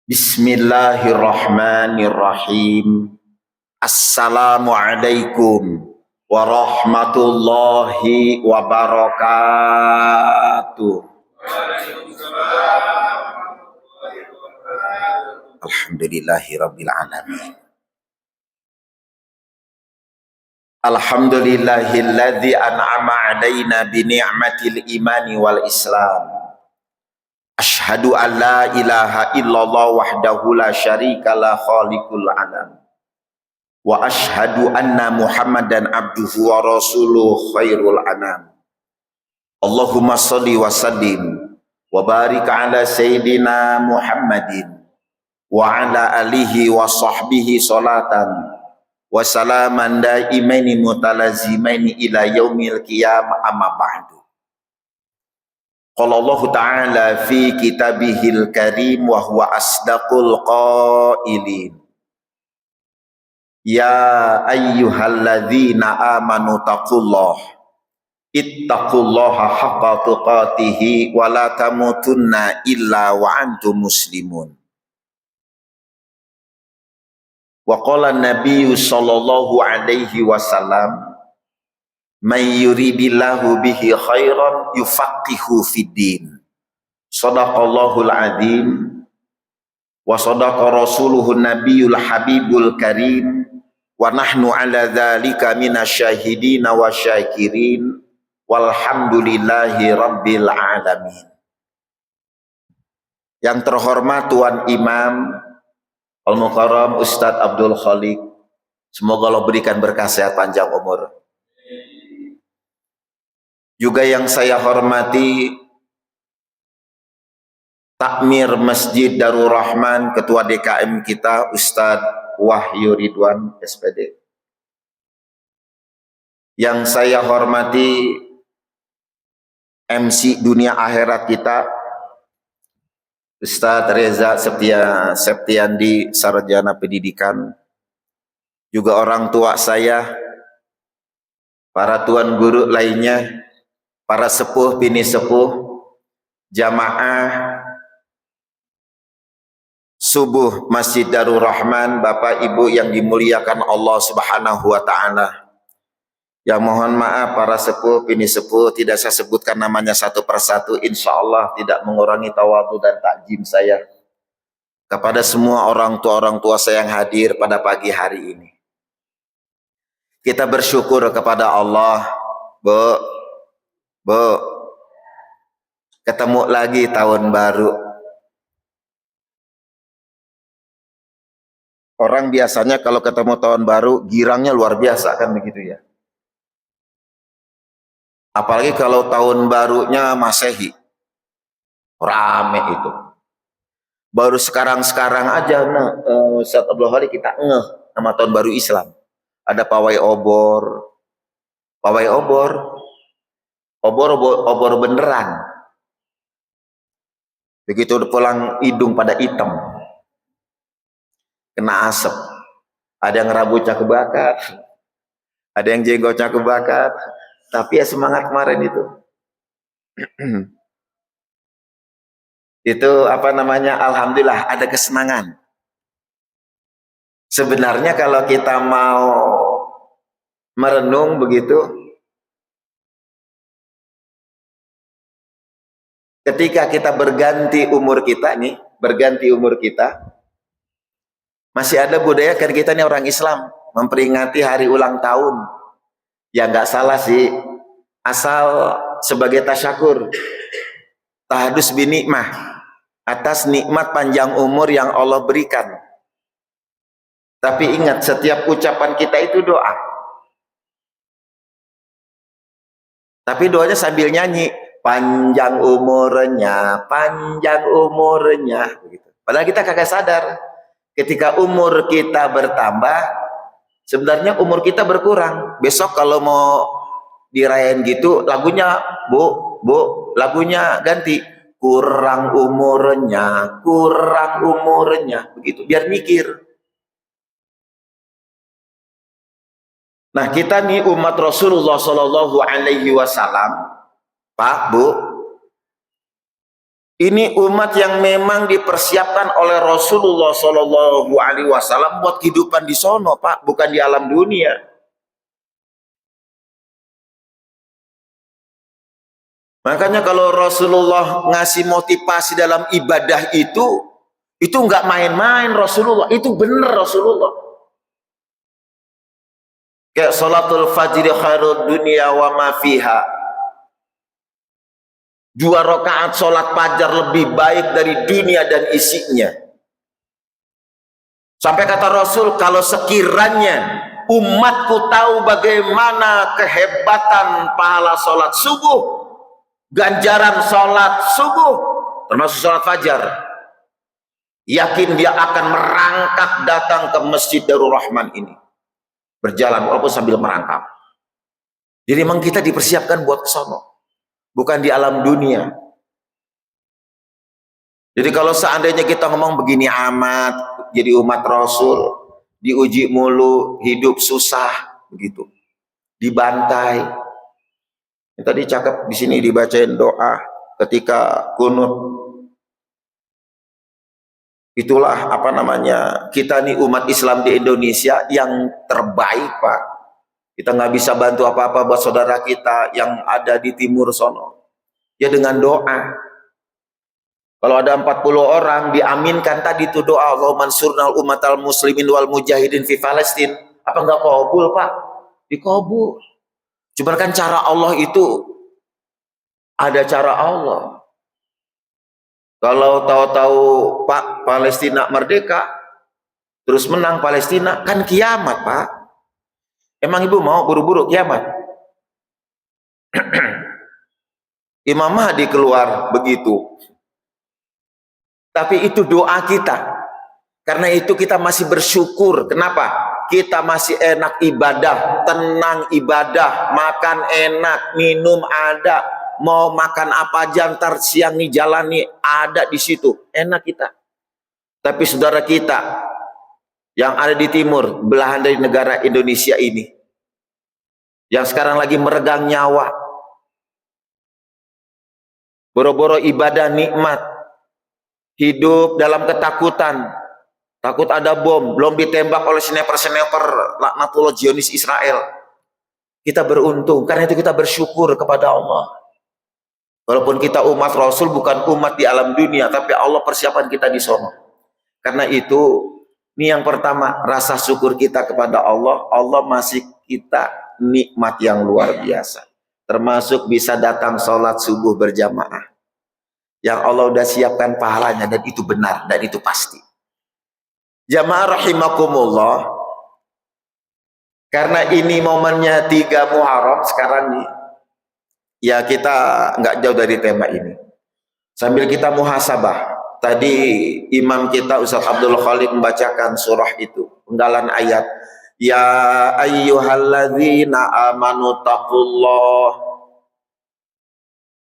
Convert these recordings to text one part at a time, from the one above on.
Bismillahirrahmanirrahim. Assalamualaikum warahmatullahi wabarakatuh. Alhamdulillahirabbil alamin. Alhamdulillahilladzi an'ama 'alaina bi ni'matil imani wal islam. Asyhadu an la ilaha illallah wahdahu la syarikalah khaliqul alam. Wa asyhadu anna Muhammadan abduhu wa rasuluh khairul anam. Allahumma shalli wa sallim wa barik ala sayyidina Muhammadin wa ala alihi wa sahbihi salatan wa salaman daimaini mutalazimaini ila yaumil qiyamah, amma ba'du. Qala Allah Ta'ala fi kitabihil karim wa huwa asdaqul qailin. Ya ayyuhalladzina amanu ittaqullaha haqqa tuqatihi wa la tamutunna illa wa antum muslimun. Wa qala an-nabiy sallallahu alaihi wasallam, may yuridillahu bihi khairan yufaqihu fiddin. Shadaqallahul azim wa sadaqa rasuluhun nabiyul habibul karim wa nahnu ala dzalika minasyahidina wa syakirin walhamdulillahi rabbil alamin. Yang terhormat Tuan Imam Al-Mukarram Ustadz Abdul Khaliq, semoga Allah berikan berkah sehat panjang umur. Juga yang saya hormati Takmir Masjid Darul Rahman, Ketua DKM kita Ustadz Wahyu Ridwan SPD. Yang saya hormati MC dunia akhirat kita Ustadz Reza Septiandi, Sarjana Pendidikan. Juga orang tua saya, para tuan guru lainnya, para sepuh bini sepuh, jamaah subuh Masjid Darul Rahman, Bapak Ibu yang dimuliakan Allah Subhanahu wa taala. Yang mohon maaf para sepuh bini sepuh, tidak saya sebutkan namanya satu persatu, insya Allah tidak mengurangi tawadhu dan takjim saya kepada semua orang tua saya yang hadir pada pagi hari ini. Kita bersyukur kepada Allah, Bu, ketemu lagi tahun baru. Orang biasanya kalau ketemu tahun baru girangnya luar biasa kan begitu ya. Apalagi kalau tahun barunya Masehi, rame itu. Baru sekarang aja Ustadz Abdul Khaliq kita ngeh sama tahun baru Islam. Ada pawai obor beneran. Begitu pulang hidung pada hitam, kena asap. Ada yang rambutnya kebakar, ada yang jenggotnya kebakar. Tapi ya semangat kemarin itu. Itu apa namanya, alhamdulillah ada kesenangan. Sebenarnya kalau kita mau merenung begitu, ketika kita berganti umur kita, masih ada budaya kan kita nih orang Islam memperingati hari ulang tahun. Ya nggak salah sih, asal sebagai tasyakur, tahdus binikmah, atas nikmat panjang umur yang Allah berikan. Tapi ingat, setiap ucapan kita itu doa. Tapi doanya sambil nyanyi, panjang umurnya begitu. Padahal kita kagak sadar, ketika umur kita bertambah, sebenarnya umur kita berkurang. Besok kalau mau dirayain gitu, lagunya lagunya ganti, kurang umurnya, begitu, biar mikir. Nah, kita nih umat Rasulullah Shallallahu Alaihi Wasallam, Pak, Bu, Ini umat yang memang dipersiapkan oleh Rasulullah Shallallahu Alaihi Wasallam buat kehidupan di sono, Pak, bukan di alam dunia. Makanya kalau Rasulullah ngasih motivasi dalam ibadah itu nggak main-main Rasulullah, itu benar Rasulullah. Kayak salatul fajri khairud dunia wa ma fiha. 2 rakaat sholat fajar lebih baik dari dunia dan isinya. Sampai kata Rasul, kalau sekiranya umatku tahu bagaimana kehebatan pahala sholat subuh, ganjaran sholat subuh, termasuk sholat fajar, yakin dia akan merangkak datang ke Masjid Darul Rahman ini, berjalan walaupun sambil merangkak. Jadi memang kita dipersiapkan buat ke sono, bukan di alam dunia. Jadi kalau seandainya kita ngomong begini amat, jadi umat Rasul, diuji mulu, hidup susah, begitu, dibantai. Tadi cakep di sini dibacain doa ketika kunut. Itulah apa namanya, kita nih umat Islam di Indonesia yang terbaik, Pak. Kita nggak bisa bantu apa-apa buat saudara kita yang ada di timur sono. Ya dengan doa. Kalau ada 40 orang diaminkan tadi itu doa, Allahumma ansurnal umatal muslimin wal mujahidin fi Palestin. Apa nggak kabul, Pak? Dikabul. Cuman kan cara Allah itu ada cara Allah. Kalau tahu-tahu Pak Palestina merdeka, terus menang Palestina, kan kiamat, Pak. Emang Ibu mau buru-buru kiamat? Imam Mahdi keluar begitu. Tapi itu doa kita. Karena itu kita masih bersyukur. Kenapa? Kita masih enak ibadah, tenang ibadah, makan enak, minum ada, mau makan apa aja ntar siang nih jalan nih ada di situ, enak kita. Tapi saudara kita yang ada di timur, belahan dari negara Indonesia ini, yang sekarang lagi meregang nyawa, boro-boro ibadah nikmat, hidup dalam ketakutan, takut ada bom, belum ditembak oleh sniper-sniper laknatullah Zionis Israel. Kita beruntung, karena itu kita bersyukur kepada Allah. Walaupun kita umat Rasul, bukan umat di alam dunia, tapi Allah persiapan kita di sono. Karena itu, ini yang pertama, rasa syukur kita kepada Allah. Allah masih kita nikmat yang luar biasa. Termasuk bisa datang sholat subuh berjamaah. Yang Allah udah siapkan pahalanya, dan itu benar, dan itu pasti. Jamaah rahimakumullah, karena ini momennya 3 Muharram sekarang nih, ya kita nggak jauh dari tema ini. Sambil kita muhasabah, tadi imam kita Ustaz Abdul Khalid membacakan surah itu, penggalan ayat, ya ayyuhalladzina amanu taqullah,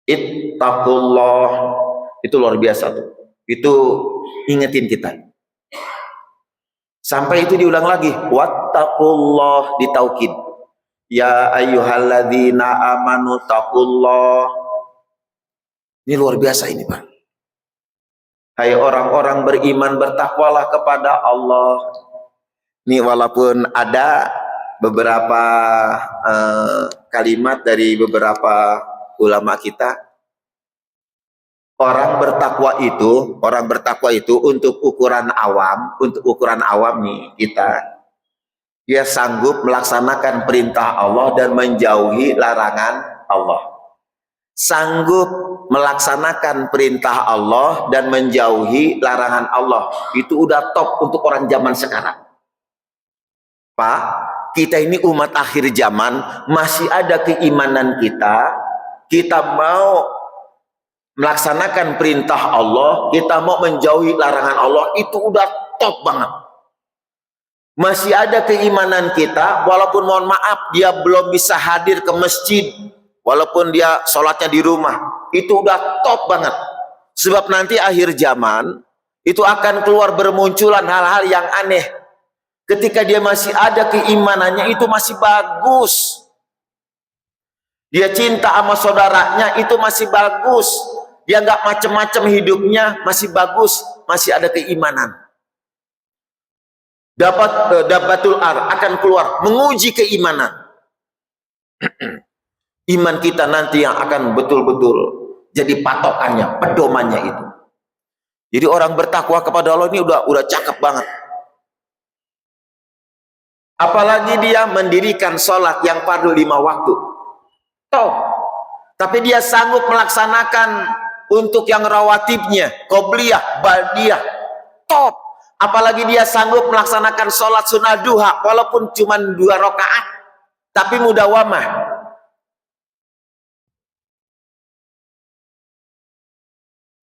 ittaqullah. Itu luar biasa tuh. Itu ingetin kita. Sampai itu diulang lagi, wattaqullah, ditaukid. Ya ayyuhalladzina amanu taqullah. Ini luar biasa ini, Pak. Hai orang-orang beriman, bertakwalah kepada Allah. Ini walaupun ada beberapa kalimat dari beberapa ulama kita, orang bertakwa itu untuk ukuran awam nih kita, dia sanggup melaksanakan perintah Allah dan menjauhi larangan Allah. Sanggup melaksanakan perintah Allah dan menjauhi larangan Allah, itu udah top untuk orang zaman sekarang. Pak, kita ini umat akhir zaman, masih ada keimanan kita mau melaksanakan perintah Allah, kita mau menjauhi larangan Allah, itu udah top banget. Masih ada keimanan kita, walaupun mohon maaf dia belum bisa hadir ke masjid, walaupun dia sholatnya di rumah, itu udah top banget. Sebab nanti akhir zaman itu akan keluar bermunculan hal-hal yang aneh. Ketika dia masih ada keimanannya, itu masih bagus. Dia cinta sama saudaranya, itu masih bagus. dia nggak macem-macem hidupnya, masih bagus, masih ada keimanan. Dabatul ar akan keluar menguji keimanan. Iman kita nanti yang akan betul-betul jadi patokannya, pedomannya itu. Jadi orang bertakwa kepada Allah ini udah cakep banget. Apalagi dia mendirikan sholat yang fardu 5 waktu. Toh, tapi dia sanggup melaksanakan untuk yang rawatibnya, qobliyah, ba'diyah. Top. Apalagi dia sanggup melaksanakan sholat sunnah duha walaupun cuma 2 rakaat, tapi mudawamah.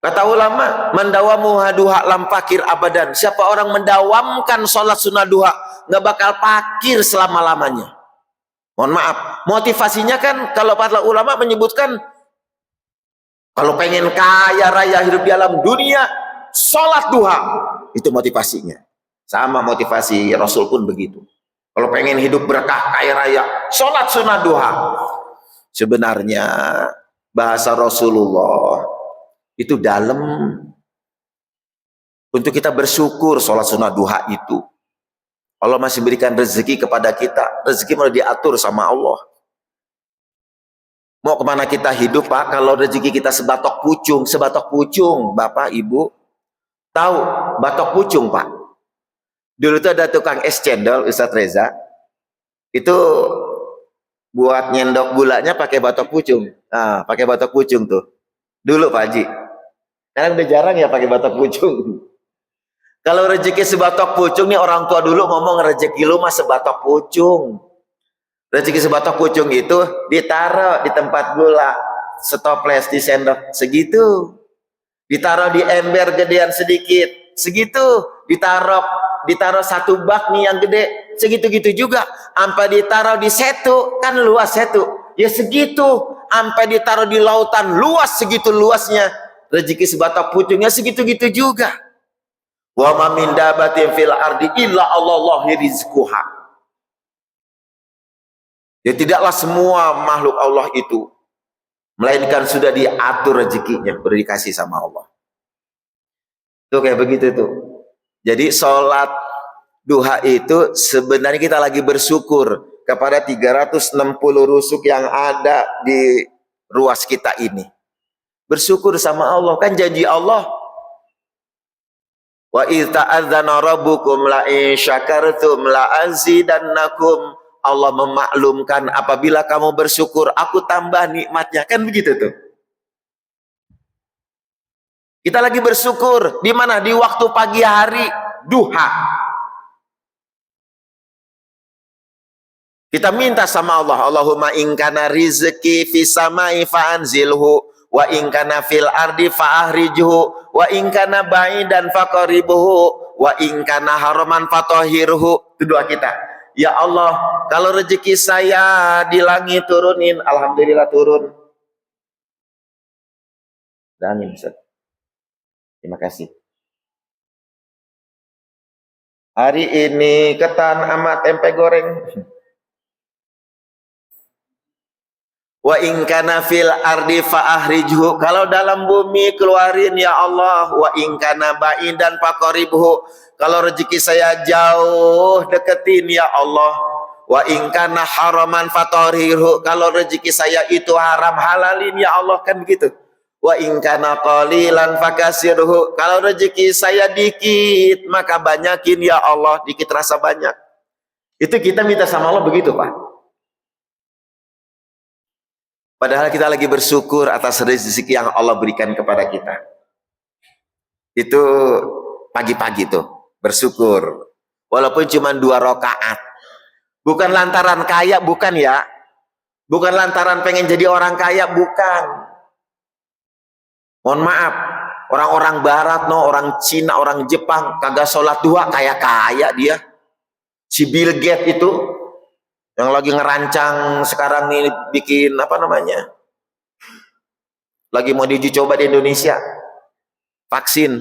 Kata ulama, mendawamu duha lam fakir abadan. Siapa orang mendawamkan sholat sunnah duha, nggak bakal fakir selama-lamanya. Mohon maaf, motivasinya kan kalau para ulama menyebutkan kalau pengen kaya raya hidup di alam dunia, sholat duha. Itu motivasinya. Sama motivasi Rasul pun begitu. Kalau pengen hidup berkah, kaya raya, sholat sunnah duha. Sebenarnya bahasa Rasulullah itu dalam untuk kita bersyukur sholat sunnah duha itu. Allah masih berikan rezeki kepada kita. Rezeki mau diatur sama Allah. Mau kemana kita hidup, Pak? Kalau rezeki kita sebatok pucung, Bapak, Ibu, tahu batok pucung, Pak? Dulu itu ada tukang es cendol, Ustadz Reza, itu buat nyendok gulanya pakai batok pucung. Nah, pakai batok pucung tuh. Dulu Pak Haji. Sekarang udah jarang ya pakai batok pucung. Kalau rezeki sebatok pucung nih, orang tua dulu ngomong rezeki lu mah sebatok pucung. Rezeki sebatok pucung itu ditaruh di tempat gula, setoples di sendok segitu. Ditaruh di ember gedean sedikit, segitu. Ditaruh 1 bak nih yang gede, segitu-gitu juga. Sampai ditaruh di setu, kan luas setu. Ya segitu. Sampai ditaruh di lautan luas, segitu luasnya. Rezeki sebatok pucungnya segitu-gitu juga. Wa ma min dabatin fil ardi illa Allahi rizquha. Ya tidaklah semua makhluk Allah itu melainkan sudah diatur rezekinya, sudah dikasih sama Allah. Itu kayak begitu tuh. Jadi sholat duha itu sebenarnya kita lagi bersyukur kepada 360 rusuk yang ada di ruas kita ini. Bersyukur sama Allah, kan janji Allah. Wa idz ta'adzana rabbukum la in syakartum la azidannakum. Allah memaklumkan apabila kamu bersyukur, aku tambah nikmatnya. Kan begitu tuh. Kita lagi bersyukur di mana? Di waktu pagi hari duha. Kita minta sama Allah, Allahumma in kana rizqi fis samai fa'anzilhu wa in kana fil ardi fa'ahrijhu wa in kana ba'idan faqribhu wa in kana haraman fatahhirhu. Itu doa kita. Ya Allah, kalau rezeki saya di langit turunin, alhamdulillah turun. Amin, Ustaz. Terima kasih. Hari ini ketan sama tempe goreng. Wa in kana fil ardi fa'ahrijhu. Kalau dalam bumi keluarin ya Allah. Wa in kana ba'idan faqribhu. Kalau rezeki saya jauh deketin ya Allah. Wa in kana haraman fatahhirhu. Kalau rezeki saya itu haram halalin ya Allah, kan begitu. Wa in kana qalilan fakasirhu. Kalau rezeki saya dikit maka banyakin ya Allah, dikit rasa banyak. Itu kita minta sama Allah begitu, Pak. Padahal kita lagi bersyukur atas rezeki yang Allah berikan kepada kita. Itu pagi-pagi tuh bersyukur. Walaupun cuma 2 rakaat. Bukan lantaran kaya, bukan ya. Bukan lantaran pengen jadi orang kaya, bukan. Mohon maaf, orang-orang barat, orang Cina, orang Jepang kagak sholat duha, kaya-kaya dia. Si Bill Gates itu yang lagi ngerancang sekarang nih, bikin apa namanya, lagi mau diuji coba di Indonesia, vaksin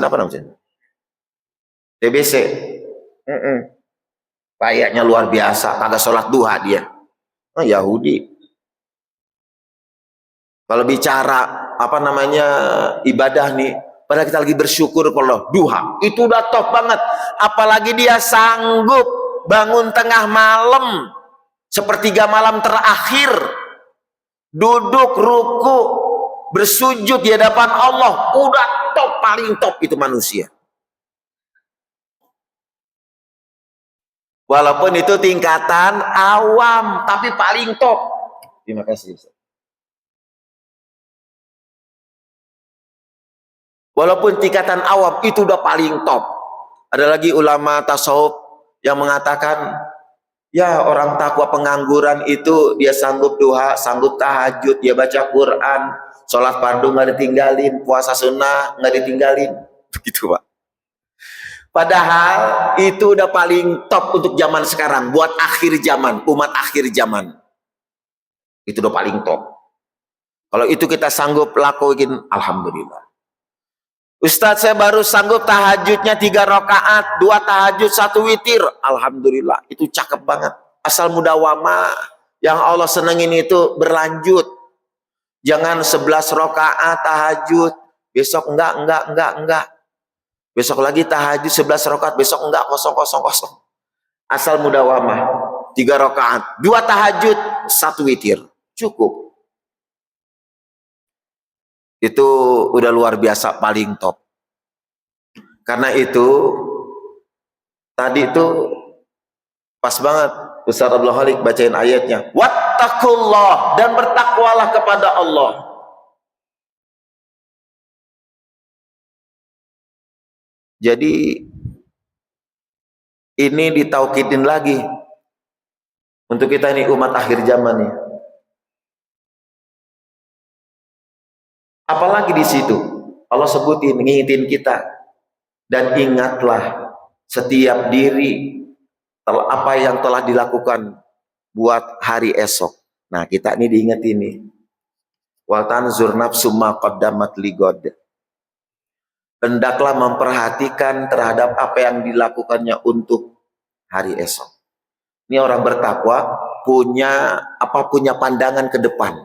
apa namanya, TBC. Kayaknya luar biasa, kagak sholat duha dia. Yahudi. Kalau bicara ibadah nih, padahal kita lagi bersyukur kalau duha itu udah top banget, apalagi dia sanggup bangun tengah malam, sepertiga malam terakhir, duduk ruku bersujud di hadapan Allah, udah top, paling top itu manusia. Walaupun itu tingkatan awam, tapi paling top. Terima kasih. Walaupun tingkatan awam itu udah paling top. Ada lagi ulama tasawuf yang mengatakan, ya orang takwa pengangguran itu dia sanggup duha, sanggup tahajud, dia baca Quran, sholat fardu nggak ditinggalin, puasa sunnah nggak ditinggalin, begitu Pak. Padahal itu udah paling top untuk zaman sekarang, buat akhir zaman, umat akhir zaman. Itu udah paling top. Kalau itu kita sanggup lakuin, alhamdulillah. Ustadz, saya baru sanggup tahajudnya 3 rakaat, 2 tahajud, 1 witir. Alhamdulillah, itu cakep banget. Asal mudawamah, yang Allah senengin itu berlanjut. Jangan 11 rakaat tahajud, besok enggak. Besok lagi tahajud 11 rakaat, besok enggak, kosong. Asal mudawamah, 3 rakaat, 2 tahajud, 1 witir. Cukup. Itu udah luar biasa, paling top. Karena itu tadi itu pas banget Ustaz Abdul Khalik bacain ayatnya, wattaqullah, dan bertakwalah kepada Allah. Jadi ini ditaukidin lagi untuk kita ini umat akhir zaman nih. Apalagi di situ Allah sebutin, ngingetin kita, dan ingatlah setiap diri apa yang telah dilakukan buat hari esok. Nah, kita ini diingetin nih, wa tanzur nafsum ma qaddamat ligod, hendaklah memperhatikan terhadap apa yang dilakukannya untuk hari esok. Ini orang bertakwa punya pandangan ke depan.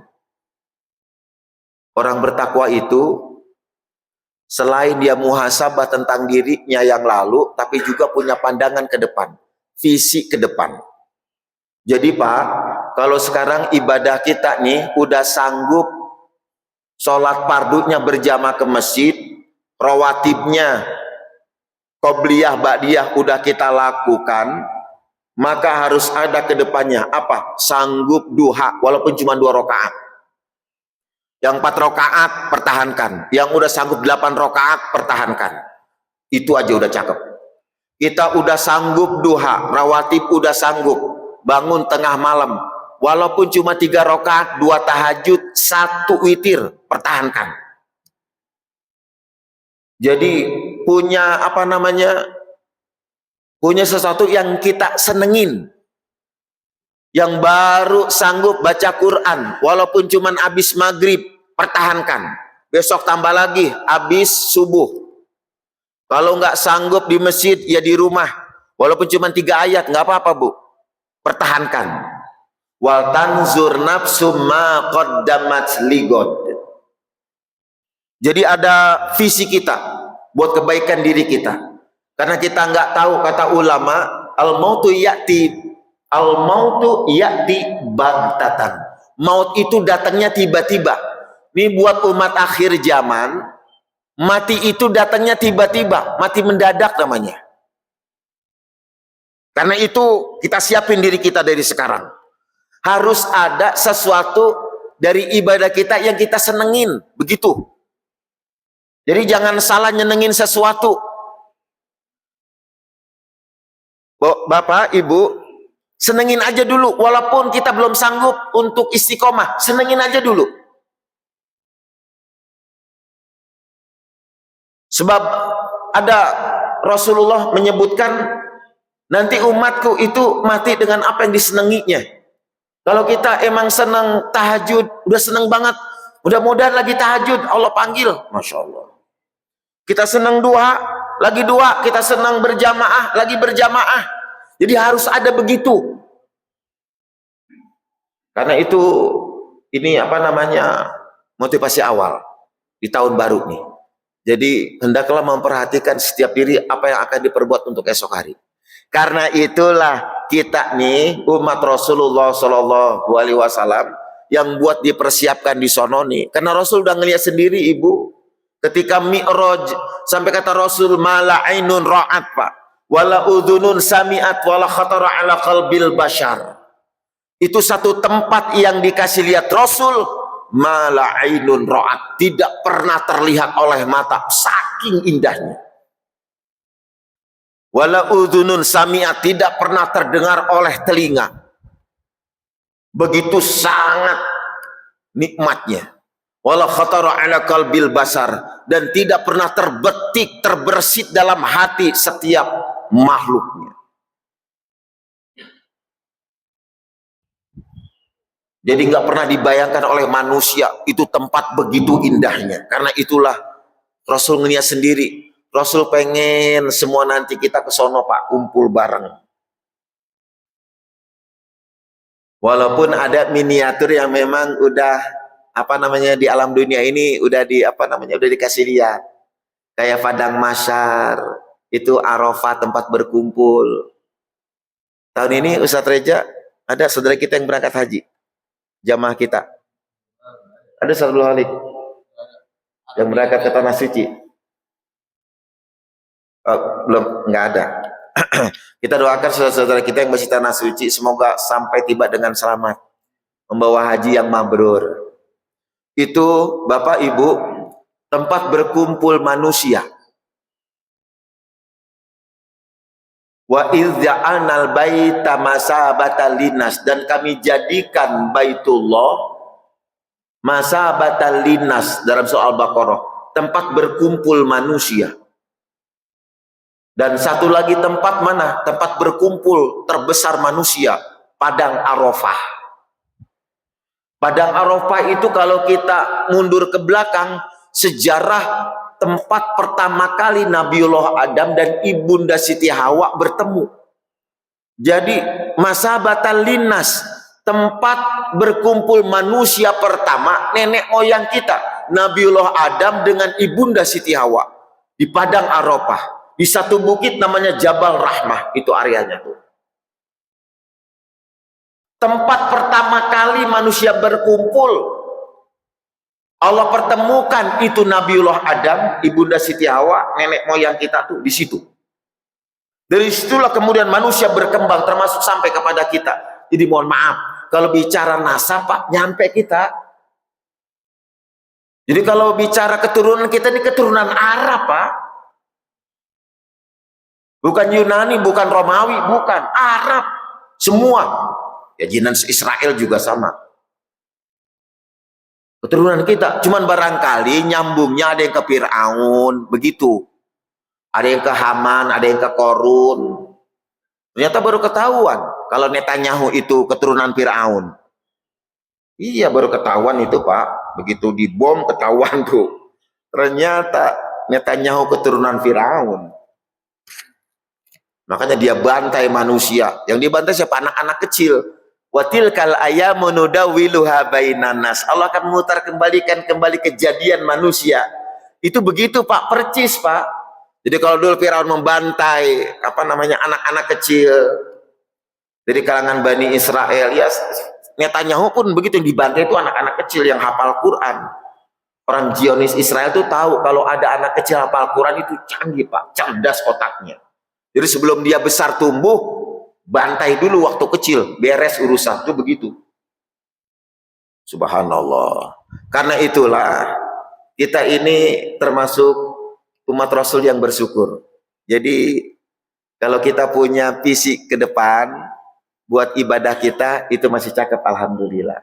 Orang bertakwa itu selain dia muhasabah tentang dirinya yang lalu, tapi juga punya pandangan ke depan, visi ke depan. Jadi Pak, kalau sekarang ibadah kita nih udah sanggup sholat fardunya berjamaah ke masjid, rawatibnya, qobliyah, ba'diyah udah kita lakukan, maka harus ada ke depannya apa? Sanggup duha walaupun cuma 2 rakaat. Yang 4 rakaat pertahankan, yang udah sanggup 8 rakaat pertahankan. Itu aja udah cakep. Kita udah sanggup duha, rawatib udah sanggup, bangun tengah malam, walaupun cuma 3 rakaat, 2 tahajud, 1 witir, pertahankan. Jadi punya punya sesuatu yang kita senengin. Yang baru sanggup baca Quran, walaupun cuma habis maghrib, pertahankan. Besok tambah lagi, habis subuh. Kalau nggak sanggup di masjid, ya di rumah. Walaupun cuma 3 ayat, nggak apa-apa Bu. Pertahankan. Wal tanzur nafsum ma qaddamat ligod. Jadi ada visi kita buat kebaikan diri kita. Karena kita nggak tahu, kata ulama, al-mautu ya'ti baghtatan. Maut itu datangnya tiba-tiba. Ini buat umat akhir zaman, mati itu datangnya tiba-tiba, mati mendadak namanya. Karena itu kita siapin diri kita dari sekarang. Harus ada sesuatu dari ibadah kita yang kita senengin, begitu. Jadi jangan salah nyenengin sesuatu. Bapak, Ibu, senengin aja dulu, walaupun kita belum sanggup untuk istiqomah, senengin aja dulu. Sebab ada Rasulullah menyebutkan, nanti umatku itu mati dengan apa yang disenanginya. Kalau kita emang senang tahajud, udah senang banget, mudah-mudahan lagi tahajud, Allah panggil, Masya Allah. Kita senang duha, lagi duha, kita senang berjamaah, lagi berjamaah. Jadi harus ada begitu. Karena itu, ini motivasi awal. di tahun baru nih. Jadi hendaklah memperhatikan setiap diri apa yang akan diperbuat untuk esok hari. Karena itulah kita nih umat Rasulullah Shallallahu Alaihi Wasallam yang buat dipersiapkan di sono nih. Karena Rasul udah ngeliat sendiri ibu, ketika Mi'raj sampai kata Rasul mala ainun ra'at pak, wala udhunun sami'at, wala khatara ala qalbil bashar. Itu satu tempat yang dikasih lihat Rasul, mala ainun ra'at, tidak pernah terlihat oleh mata, saking indahnya. Wala udhunun sami'at, tidak pernah terdengar oleh telinga. Begitu sangat nikmatnya. Wala khatara ala qalbil basar, dan tidak pernah terbetik, terbersit dalam hati setiap makhluknya. Jadi nggak pernah dibayangkan oleh manusia itu tempat begitu indahnya. Karena itulah Rasul ngeliat sendiri. Rasul pengen semua nanti kita ke sono pak, kumpul bareng. Walaupun ada miniatur yang memang udah apa namanya di alam dunia ini udah di apa namanya udah dikasih lihat. Kayak padang mahsyar, itu Arafah tempat berkumpul. Tahun ini Ustadz Reja ada saudara kita yang berangkat haji. Jamaah kita ada Ustadz Halik yang berangkat ke Tanah Suci. Belum, nggak ada. Kita doakan saudara-saudara kita yang masih Tanah Suci semoga sampai tiba dengan selamat, membawa haji yang mabrur. Itu Bapak Ibu tempat berkumpul manusia. Wa idza'anal baita masabatan linas, dan kami jadikan Baitullah masabatan linas dalam surah Al-Baqarah, tempat berkumpul manusia. Dan satu lagi tempat mana? Tempat berkumpul terbesar manusia, Padang Arafah. Padang Arafah itu kalau kita mundur ke belakang, sejarah tempat pertama kali Nabiullah Adam dan Ibunda Siti Hawa bertemu. Jadi masabatan linas, tempat berkumpul manusia pertama, nenek moyang kita, Nabiullah Adam dengan Ibunda Siti Hawa di Padang Arafah. Di satu bukit namanya Jabal Rahmah, itu areanya tuh. Tempat pertama kali manusia berkumpul, Allah pertemukan itu Nabiullah Adam, Ibunda Siti Hawa, nenek moyang kita tuh di situ. Dari situlah kemudian manusia berkembang termasuk sampai kepada kita. Jadi mohon maaf, kalau bicara nasab Pak, nyampe kita. Jadi kalau bicara keturunan kita ini keturunan Arab Pak. Bukan Yunani, bukan Romawi, bukan Arab. Semua. Ya jinan Israel juga sama. Keturunan kita. Cuman barangkali nyambungnya ada yang ke Fir'aun. Begitu. Ada yang ke Haman, ada yang ke Korun. Ternyata baru ketahuan. Kalau Netanyahu itu keturunan Fir'aun. Iya baru ketahuan itu Pak. Begitu dibom ketahuan tuh. Ternyata Netanyahu keturunan Fir'aun. Makanya dia bantai manusia. Yang dibantai siapa? Anak-anak kecil. Watilkal ayamu nudawiluha bainan nas. Allah akan memutar kembali kejadian manusia. Itu begitu Pak, percis Pak. Jadi kalau dulu Firaun membantai apa namanya anak-anak kecil dari kalangan Bani Israel, ya Netanyahu pun begitu, yang dibantai itu anak-anak kecil yang hafal Quran. Orang Zionis Israel tuh tahu kalau ada anak kecil hafal Quran itu canggih Pak, cerdas otaknya. Jadi sebelum dia besar tumbuh, bantai dulu waktu kecil, beres urusan, itu begitu. Subhanallah. Karena itulah kita ini termasuk umat Rasul yang bersyukur. Jadi kalau kita punya visi ke depan buat ibadah kita itu masih cakep, alhamdulillah.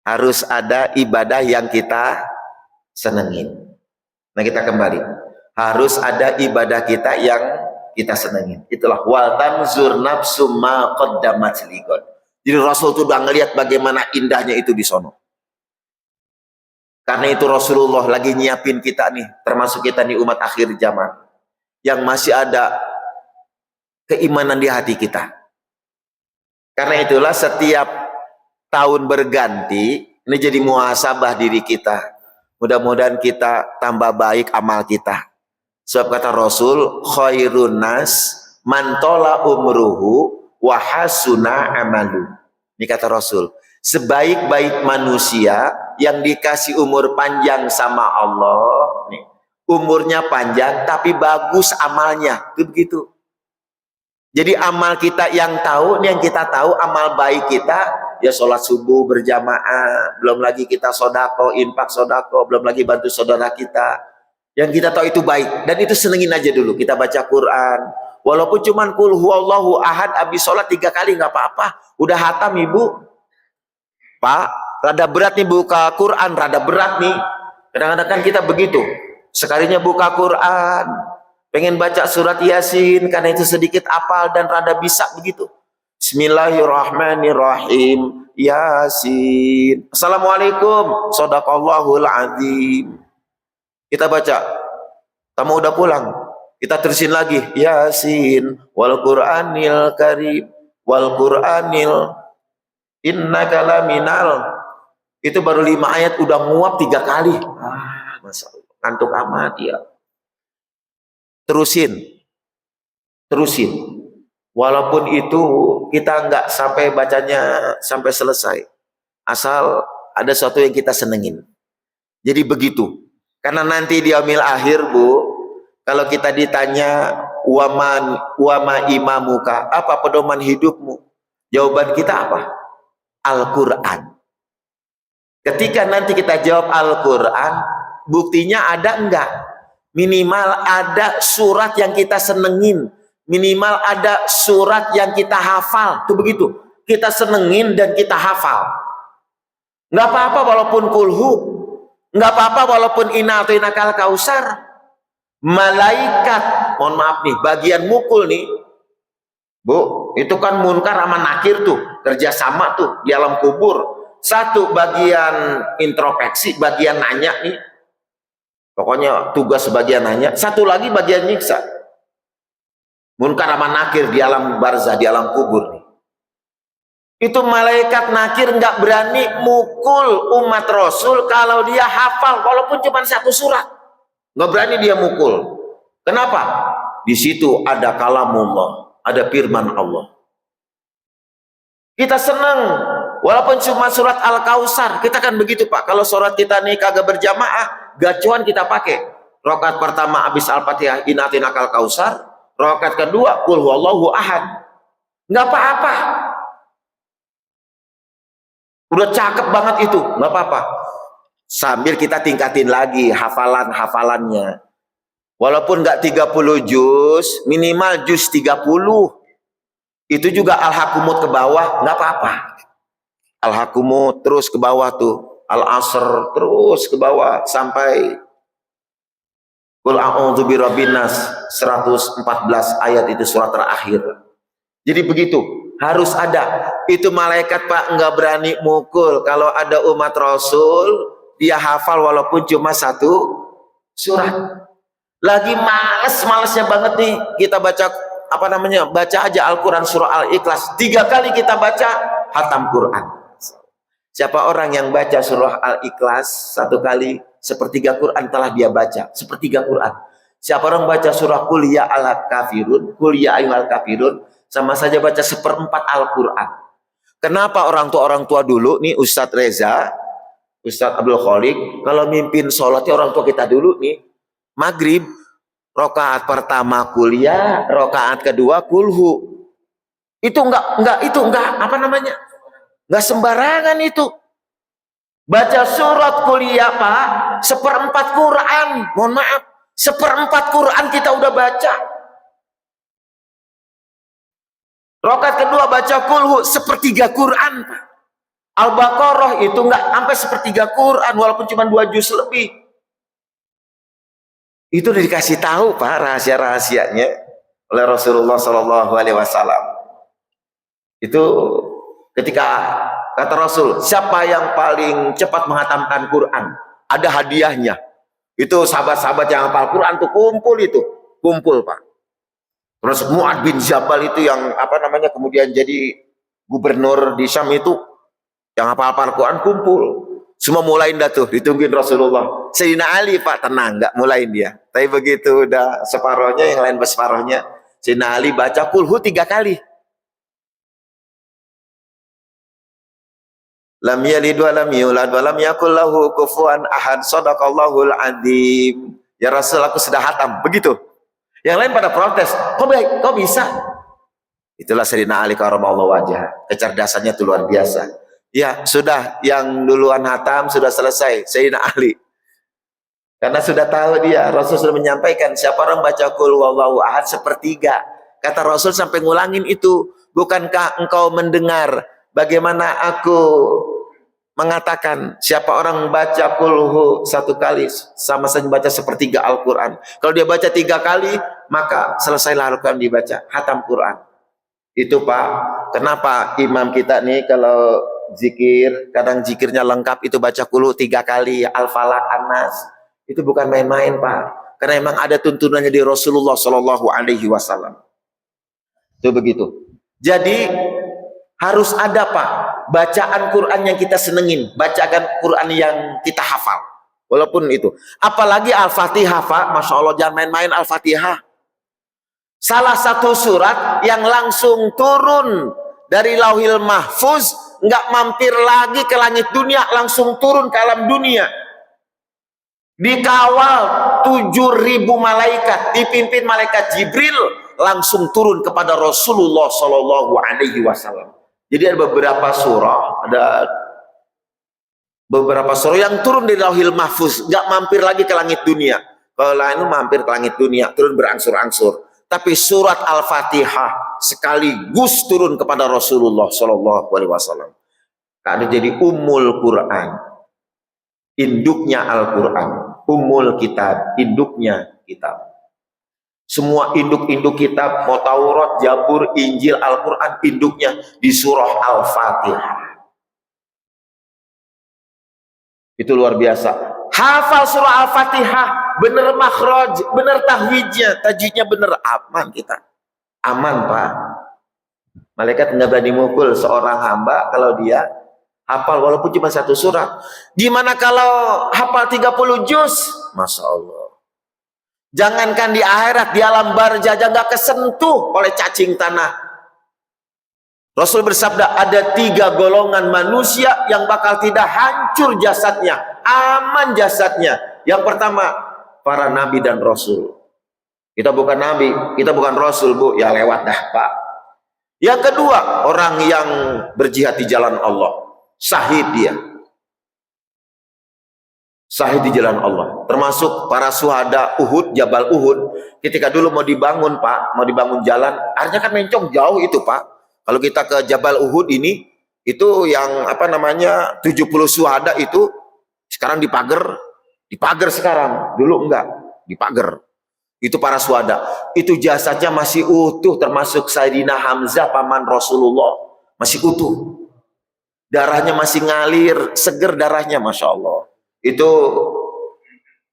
Harus ada ibadah yang kita senengin. Nah kita kembali. Harus ada ibadah kita yang kita senengin. Itulah wal tanzur nafsum ma qaddamat liqad. Jadi Rasul itu udah ngelihat bagaimana indahnya itu di sono. Karena itu Rasulullah lagi nyiapin kita nih, termasuk kita nih umat akhir zaman yang masih ada keimanan di hati kita. Karena itulah setiap tahun berganti, ini jadi muhasabah diri kita. Mudah-mudahan kita tambah baik amal kita. Sebab kata Rasul, khairun nas man tola umruhu wa hasuna amalu. Ini kata Rasul, sebaik-baik manusia yang dikasih umur panjang sama Allah, nih, umurnya panjang tapi bagus amalnya. Itu begitu. Jadi amal kita yang tahu, yang kita tahu amal baik kita, ya sholat subuh berjamaah, belum lagi kita sodako, infak sodako, belum lagi bantu saudara kita. Yang kita tahu itu baik, dan itu senengin aja dulu. Kita baca Quran, walaupun cuman kul huwallahu ahad, habis sholat 3 kali nggak apa-apa. Udah hatam ibu, Pak, rada berat nih buka Quran, rada berat nih. Kadang-kadang kan kita begitu, sekalinya buka Quran, pengen baca surat Yasin, karena itu sedikit apal dan rada bisa begitu. Bismillahirrahmanirrahim. Yasin. Assalamualaikum. Shadaqallahul azim. Kita baca. Kamu udah pulang. Kita terusin lagi. Yasin. Wal Qur'anil karim. Wal Qur'anil. Innaka laminal. Itu baru 5 ayat udah nguap 3 kali. Masya Allah. Ngantuk amat ya. Terusin. Walaupun itu kita nggak sampai bacanya sampai selesai, asal ada sesuatu yang kita senengin. Jadi begitu. Karena nanti di yaumil akhir, Bu, kalau kita ditanya wama imamuka, apa pedoman hidupmu? Jawaban kita apa? Al-Quran. Ketika nanti kita jawab Al-Quran, buktinya ada enggak? Minimal ada surat yang kita senengin, minimal ada surat yang kita hafal. Itu begitu, kita senengin dan kita hafal. Nggak apa-apa walaupun kulhu, nggak apa-apa walaupun inal kausar. Malaikat, mohon maaf nih, bagian mukul nih, Bu, itu kan munkar sama nakir tuh, kerjasama tuh di alam kubur. Satu bagian introspeksi, bagian nanya nih, pokoknya tugas bagian nanya. Satu lagi bagian nyiksa, munkar sama nakir di alam barzah, di alam kubur nih. Itu malaikat nakir nggak berani mukul umat Rasul kalau dia hafal walaupun cuma 1 surat, nggak berani dia mukul. Kenapa? Di situ ada kalamullah, ada firman Allah. Kita senang walaupun cuma surat Al-Kausar. Kita kan begitu, Pak. Kalau surat kita nih kagak berjamaah, gacuan kita pakai. Rakaat pertama habis Al-Fatihah, inatina Al-Kausar. Rakaat kedua, qul huwallahu ahad. Nggak apa-apa. Udah cakep banget itu, nggak apa-apa. Sambil kita tingkatin lagi hafalannya. Walaupun nggak 30 juz, minimal juz 30. Itu juga Al-Hakumut ke bawah, nggak apa-apa. Al-Hakumut terus ke bawah tuh, Al-Asr terus ke bawah sampai Qul a'udzu birabbin nas 114 ayat, itu surat terakhir. Jadi begitu, harus ada. Itu malaikat, Pak, nggak berani mukul kalau ada umat Rasul dia hafal walaupun cuma 1 surat. Lagi malesnya banget nih kita baca baca aja Al-Quran surah Al-Ikhlas 3 kali kita baca, hatam Quran. Siapa orang yang baca surah Al-Ikhlas 1 kali, sepertiga Quran telah dia baca, sepertiga Quran. Siapa orang baca surah Qul ya al-kafirun, Qul ya ayyuhal kafirun, sama saja baca 1/4 Al-Quran. Kenapa orang tua dulu nih, Ustadz Reza, Ustadz Abdul Khalik, kalau mimpin sholatnya orang tua kita dulu nih, maghrib rakaat pertama kuliah, rakaat kedua kulhu. Itu enggak enggak sembarangan itu. Baca surat kuliah, Pak, 1/4 Quran. Mohon maaf, 1/4 Quran kita udah baca. Rakaat kedua baca kulhu 1/3 Quran, Pak. Al-Baqarah itu enggak sampai 1/3 Quran walaupun cuma 2 juz lebih. Itu udah dikasih tahu, Pak, rahasia-rahasianya oleh Rasulullah SAW. Itu ketika kata Rasul, siapa yang paling cepat menghatamkan Quran, ada hadiahnya. Itu sahabat-sahabat yang hafal Quran tuh kumpul, Pak. Terus Mu'ad bin Jabal itu yang kemudian jadi gubernur di Syam itu, yang hafal Quran kumpul. Semua mulain dah tuh, ditungguin Rasulullah. Sayyidina Ali Pak tenang, nggak mulain dia. Tapi begitu udah separohnya, yang lain separohnya, Sayyidina Ali baca kulhu 3 kali. Lam yalid wa lam yulad wa lam yakul lahu kufuwan ahad. Shadaqallahul adzim. Ya Rasul, aku sudah hatam. Begitu. Yang lain pada protes. Kok bisa? Itulah Sayyidina Ali karramallahu wajhah. Kecerdasannya itu luar biasa. Ya, sudah yang duluan hatam sudah selesai, Sayyidina Ali. Karena sudah tahu dia, Rasul sudah menyampaikan, siapa orang baca qul huwallahu ahad 1/3. Kata Rasul sampai ngulangin itu, bukankah engkau mendengar bagaimana aku mengatakan siapa orang baca kulhu 1 kali sama saja baca 1/3 Al-Quran. Kalau dia baca 3 kali, maka selesailah Al-Quran dibaca, hatam Quran. Itu Pak, kenapa imam kita nih kalau zikir, kadang zikirnya lengkap itu baca kulhu 3 kali, Al-Falaq, An-Nas. Itu bukan main-main Pak, karena memang ada tuntunannya di Rasulullah Shallallahu Alaihi Wasallam. Itu begitu. Jadi harus ada Pak, bacaan Quran yang kita senengin, bacaan Quran yang kita hafal. Walaupun itu, apalagi Al-Fatihah Pak, Masya Allah, jangan main-main Al-Fatihah. Salah satu surat yang langsung turun dari Lauhil Mahfuz, nggak mampir lagi ke langit dunia, langsung turun ke alam dunia. Dikawal 7.000 malaikat, dipimpin malaikat Jibril, langsung turun kepada Rasulullah Shallallahu Alaihi Wasallam. Jadi ada beberapa surah yang turun dari Lauhil Mahfuz, nggak mampir lagi ke langit dunia. Kalau lain itu mampir ke langit dunia, turun berangsur-angsur. Tapi surat Al-Fatihah sekaligus turun kepada Rasulullah Shallallahu Alaihi Wasallam. Karena jadi ummul Quran, induknya Al-Quran, ummul kitab, induknya kitab. Semua induk-induk kitab, mau Taurat, Zabur, Injil, Al-Quran, induknya di surah Al-Fatihah. Itu luar biasa. Hafal surah Al-Fatihah, bener makhraj, bener tahwijnya, tajwidnya bener, aman kita. Aman Pak. Malaikat nggak berani mukul seorang hamba kalau dia hafal walaupun cuma 1 surat. Gimana kalau hafal 30 juz? Masya Allah. Jangankan di akhirat, di alam barzah aja nggak kesentuh oleh cacing tanah. Rasul bersabda, ada 3 golongan manusia yang bakal tidak hancur jasadnya, aman jasadnya. Yang pertama, para nabi dan rasul. Kita bukan nabi, kita bukan rasul Bu, ya lewat dah Pak. Yang kedua, orang yang berjihad di jalan Allah, syahid dia. Syahid di jalan Allah, termasuk para syuhada Uhud, Jabal Uhud. Ketika dulu mau dibangun Pak, mau dibangun jalan, akhirnya kan mencong jauh itu Pak. Kalau kita ke Jabal Uhud ini, itu yang apa namanya 70 syuhada itu sekarang dipagar sekarang, dulu enggak dipagar. Itu para syuhada, itu jasadnya masih utuh, termasuk Sayyidina Hamzah paman Rasulullah masih utuh, darahnya masih ngalir, seger darahnya, Masya Allah. Itu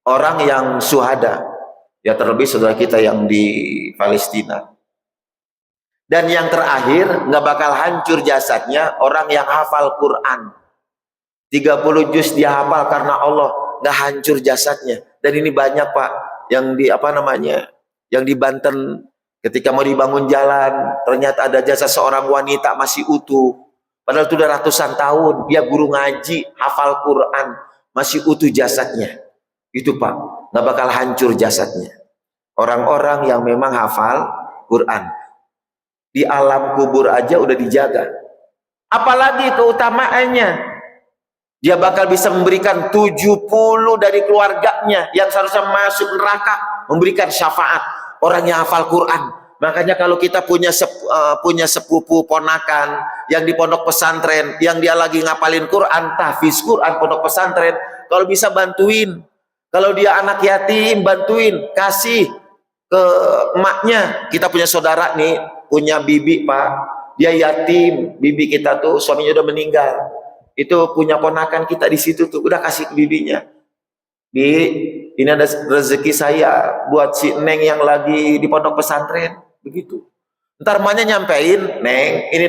orang yang syuhada. Ya terlebih saudara kita yang di Palestina. Dan yang terakhir, nggak bakal hancur jasadnya orang yang hafal Quran. 30 juz dia hafal karena Allah, nggak hancur jasadnya. Dan ini banyak Pak, yang di apa namanya, yang di Banten ketika mau dibangun jalan, ternyata ada jasad seorang wanita masih utuh. Padahal itu udah ratusan tahun, dia guru ngaji, hafal Quran, masih utuh jasadnya. Itu Pak, nggak bakal hancur jasadnya. Orang-orang yang memang hafal Quran. Di alam kubur aja udah dijaga. Apalagi keutamaannya. Dia bakal bisa memberikan 70 dari keluarganya yang seharusnya masuk neraka, memberikan syafaat. Orang yang hafal Quran. Makanya kalau kita punya sepupu ponakan yang di pondok pesantren, yang dia lagi ngapalin Quran, tahfiz Quran pondok pesantren, kalau bisa bantuin. Kalau dia anak yatim, bantuin, kasih ke emaknya. Kita punya saudara nih, punya bibi Pak, dia yatim, bibi kita tuh suaminya udah meninggal. Itu punya ponakan kita di situ tuh, udah kasih ke bibinya. Ini ada rezeki saya buat si Neng yang lagi di pondok pesantren, begitu. Ntar emaknya nyampein, Neng, ini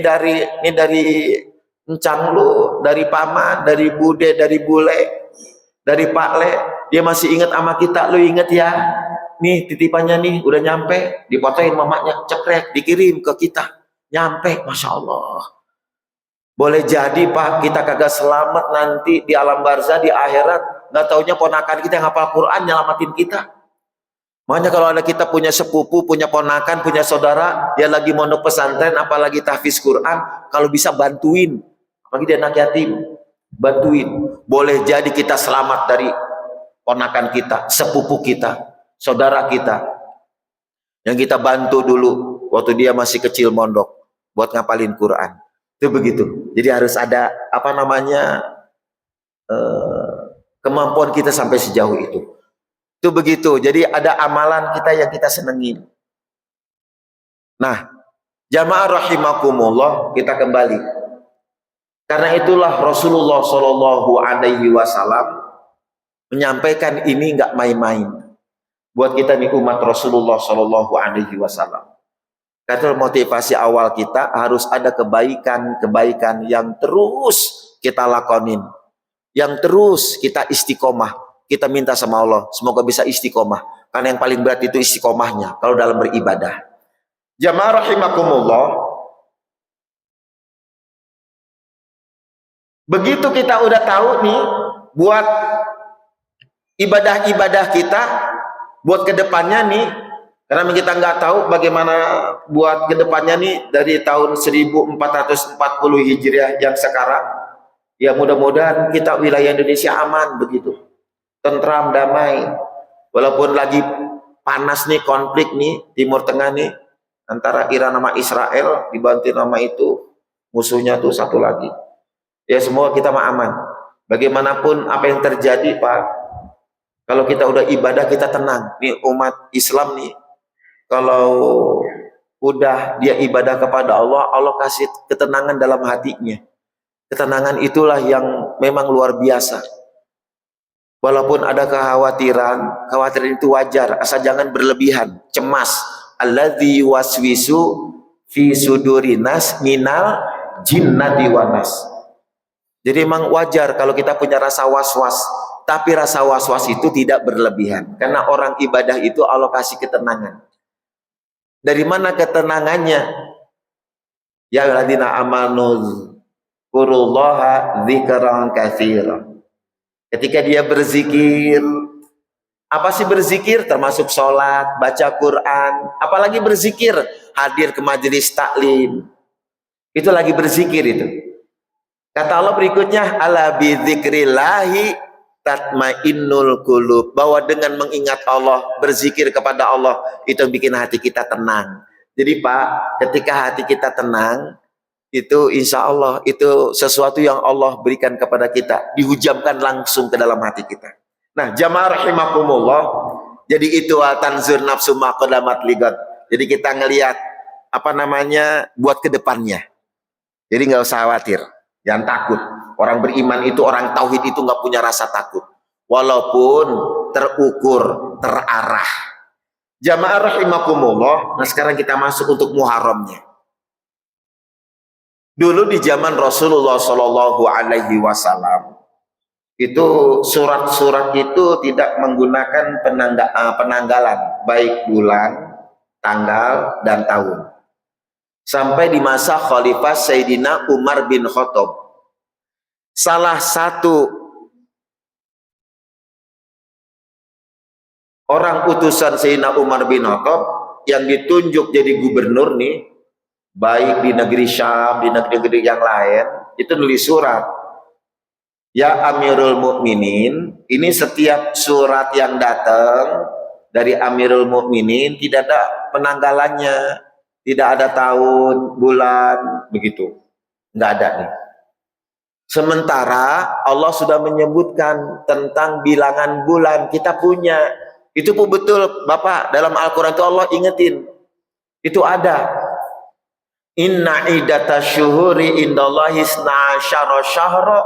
dari encang lu, dari paman, dari bude, dari bule, dari Pak Le, dia masih ingat sama kita. Lu inget ya, nih titipannya nih udah nyampe, dipotoin mamanya, cekrek, dikirim ke kita, nyampe. Masya Allah. Boleh jadi Pak, kita kagak selamat nanti di alam barzah, di akhirat, nggak taunya ponakan kita yang hafal Quran nyelamatin kita. Makanya kalau ada kita punya sepupu, punya ponakan, punya saudara, dia lagi mondok pesantren, apalagi tahfiz Quran, kalau bisa bantuin, apalagi dia anak yatim, bantuin. Boleh jadi kita selamat dari ponakan kita, sepupu kita, saudara kita, yang kita bantu dulu waktu dia masih kecil mondok buat ngapalin Quran. Itu begitu. Jadi harus ada apa namanya kemampuan kita sampai sejauh itu. Itu begitu. Jadi ada amalan kita yang kita senengin. Nah, jamaah rahimakumullah, kita kembali. Karena itulah Rasulullah Shallallahu Alaihi Wasallam menyampaikan ini nggak main-main. Buat kita nih umat Rasulullah Shallallahu Alaihi Wasallam. Karena motivasi awal kita harus ada kebaikan-kebaikan yang terus kita lakonin, yang terus kita istiqomah. Kita minta sama Allah, semoga bisa istiqomah. Karena yang paling berat itu istiqomahnya, kalau dalam beribadah. Jamaah rahimakumullah, begitu kita udah tahu nih, buat ibadah-ibadah kita, buat kedepannya nih, karena kita nggak tahu bagaimana buat kedepannya nih dari tahun 1440 Hijriah yang sekarang. Ya mudah-mudahan kita wilayah Indonesia aman begitu. Tentram, damai, walaupun lagi panas nih konflik nih Timur Tengah nih antara Iran sama Israel, dibantu nama itu musuhnya tuh satu lagi. Ya semoga kita mah aman. Bagaimanapun apa yang terjadi Pak, kalau kita udah ibadah kita tenang. Nih umat Islam nih, kalau udah dia ibadah kepada Allah, Allah kasih ketenangan dalam hatinya. Ketenangan itulah yang memang luar biasa. Walaupun ada kekhawatiran, kekhawatiran itu wajar, asal jangan berlebihan, cemas. Alladzi waswisu fi sudurinas minal jinnati wanas. Jadi memang wajar kalau kita punya rasa was-was, tapi rasa was-was itu tidak berlebihan. Karena orang ibadah itu Allah kasih ketenangan. Dari mana ketenangannya? Ya alladzina amanu dzkurullaha dzikran katsiran. Ketika dia berzikir, apa sih berzikir? Termasuk sholat, baca Quran, apalagi berzikir, hadir ke majelis taklim. Itu lagi berzikir itu. Kata Allah berikutnya, ala bidzikrillahi tatmainnul qulub, bahwa dengan mengingat Allah, berzikir kepada Allah, itu bikin hati kita tenang. Jadi Pak, ketika hati kita tenang, itu insya Allah itu sesuatu yang Allah berikan kepada kita, dihujamkan langsung ke dalam hati kita. Nah jamaah rahimakumullah, jadi itu tanzur nafsu ma qadamat ligat. Jadi kita ngelihat apa namanya buat kedepannya. Jadi nggak usah khawatir, jangan takut. Orang beriman itu, orang tauhid itu nggak punya rasa takut, walaupun terukur, terarah. Jamaah rahimakumullah. Nah sekarang kita masuk untuk Muharramnya. Dulu di zaman Rasulullah Shallallahu Alaihi Wasallam itu surat-surat itu tidak menggunakan penanggalan, baik bulan, tanggal, dan tahun. Sampai di masa Khalifah Sayyidina Umar bin Khattab, salah satu orang utusan Sayyidina Umar bin Khattab yang ditunjuk jadi gubernur nih, baik di negeri Syam, di negeri-negeri yang lain, itu nulis surat. Ya Amirul Mukminin, ini setiap surat yang datang dari Amirul Mukminin tidak ada penanggalannya, tidak ada tahun, bulan, begitu. Nggak ada nih. Sementara Allah sudah menyebutkan tentang bilangan bulan, kita punya. Itu pun betul, Bapak, dalam Al-Quran itu Allah ingetin. Itu ada. Inna idata syuhuri indallahi isna asyara syahra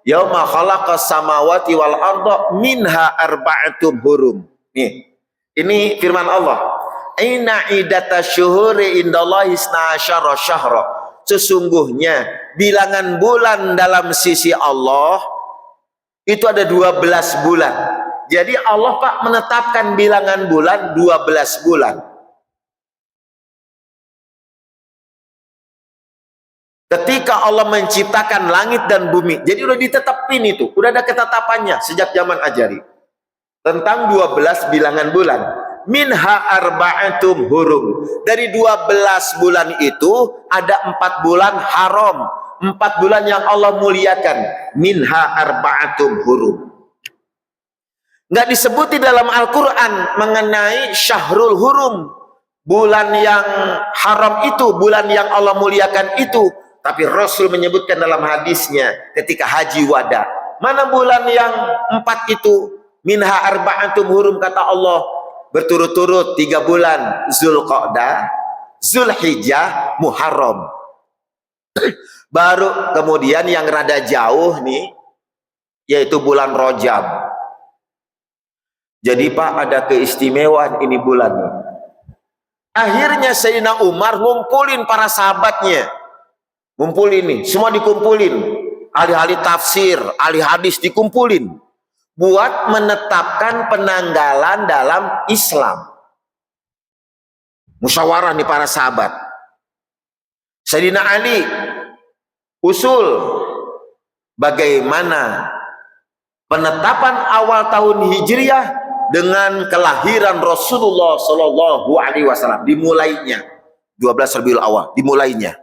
yauma khalaqas samawati wal arda minha arba'atum hurum. Nih, ini firman Allah. Inna idata syuhuri indallahi isna asyara syahra. sesungguhnya bilangan bulan dalam sisi Allah itu ada 12 bulan. Jadi Allah Pak menetapkan bilangan bulan 12 bulan. Ketika Allah menciptakan langit dan bumi, jadi udah ditetapin itu, udah ada ketetapannya sejak zaman Ajari tentang 12 bilangan bulan. Minha arba'atum hurum. Dari 12 bulan itu ada 4 bulan haram, 4 bulan yang Allah muliakan. Minha arba'atum hurum. Nggak disebut di dalam Al-Quran mengenai syahrul hurum, bulan yang haram itu, bulan yang Allah muliakan itu. Tapi Rasul menyebutkan dalam hadisnya ketika haji wada, mana bulan yang 4 itu? Minha arba'atum hurum, kata Allah, berturut-turut 3 bulan, Zulqa'dah, Zulhijjah, Muharram. Baru kemudian yang rada jauh nih, yaitu bulan Rajab. Jadi Pak, ada keistimewaan ini bulan nih. Akhirnya Sayyidina Umar ngumpulin para sahabatnya. Ngumpulin nih, semua dikumpulin. Ahli-ahli tafsir, ahli hadis dikumpulin. Buat menetapkan penanggalan dalam Islam. Musyawarah nih para sahabat. Sayyidina Ali usul bagaimana penetapan awal tahun Hijriah dengan kelahiran Rasulullah Shallallahu Alaihi Wasallam. Dimulainya 12 Rabiul Awal, dimulainya.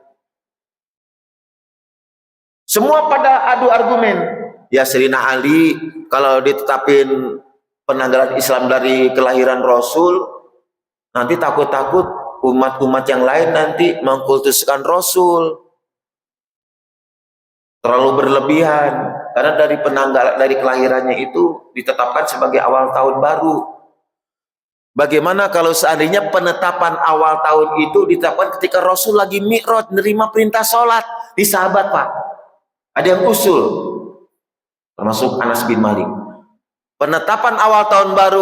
Semua pada adu argumen. Ya Sayyidina Ali, kalau ditetapin penanggalan Islam dari kelahiran Rasul, nanti takut-takut umat-umat yang lain nanti mengkultuskan Rasul. Terlalu berlebihan. Karena dari penanggalan, dari kelahirannya itu ditetapkan sebagai awal tahun baru. Bagaimana kalau seandainya penetapan awal tahun itu ditetapkan ketika Rasul lagi mi'raj, nerima perintah sholat di sahabat Pak? Ada yang usul, termasuk Anas bin Malik. Penetapan awal tahun baru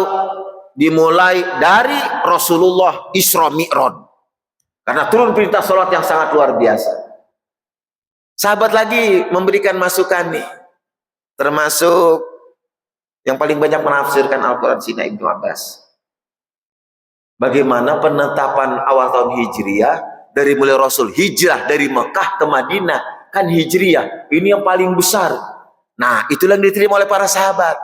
dimulai dari Rasulullah Isra Mi'raj. Karena turun perintah sholat yang sangat luar biasa. Sahabat lagi memberikan masukan nih. Termasuk yang paling banyak menafsirkan Al-Quran, Sayyidina Ibnu Abbas. Bagaimana penetapan awal tahun Hijriah dari mulai Rasul hijrah dari Mekah ke Madinah. Kan Hijriah, ini yang paling besar. Nah, itulah yang diterima oleh para sahabat.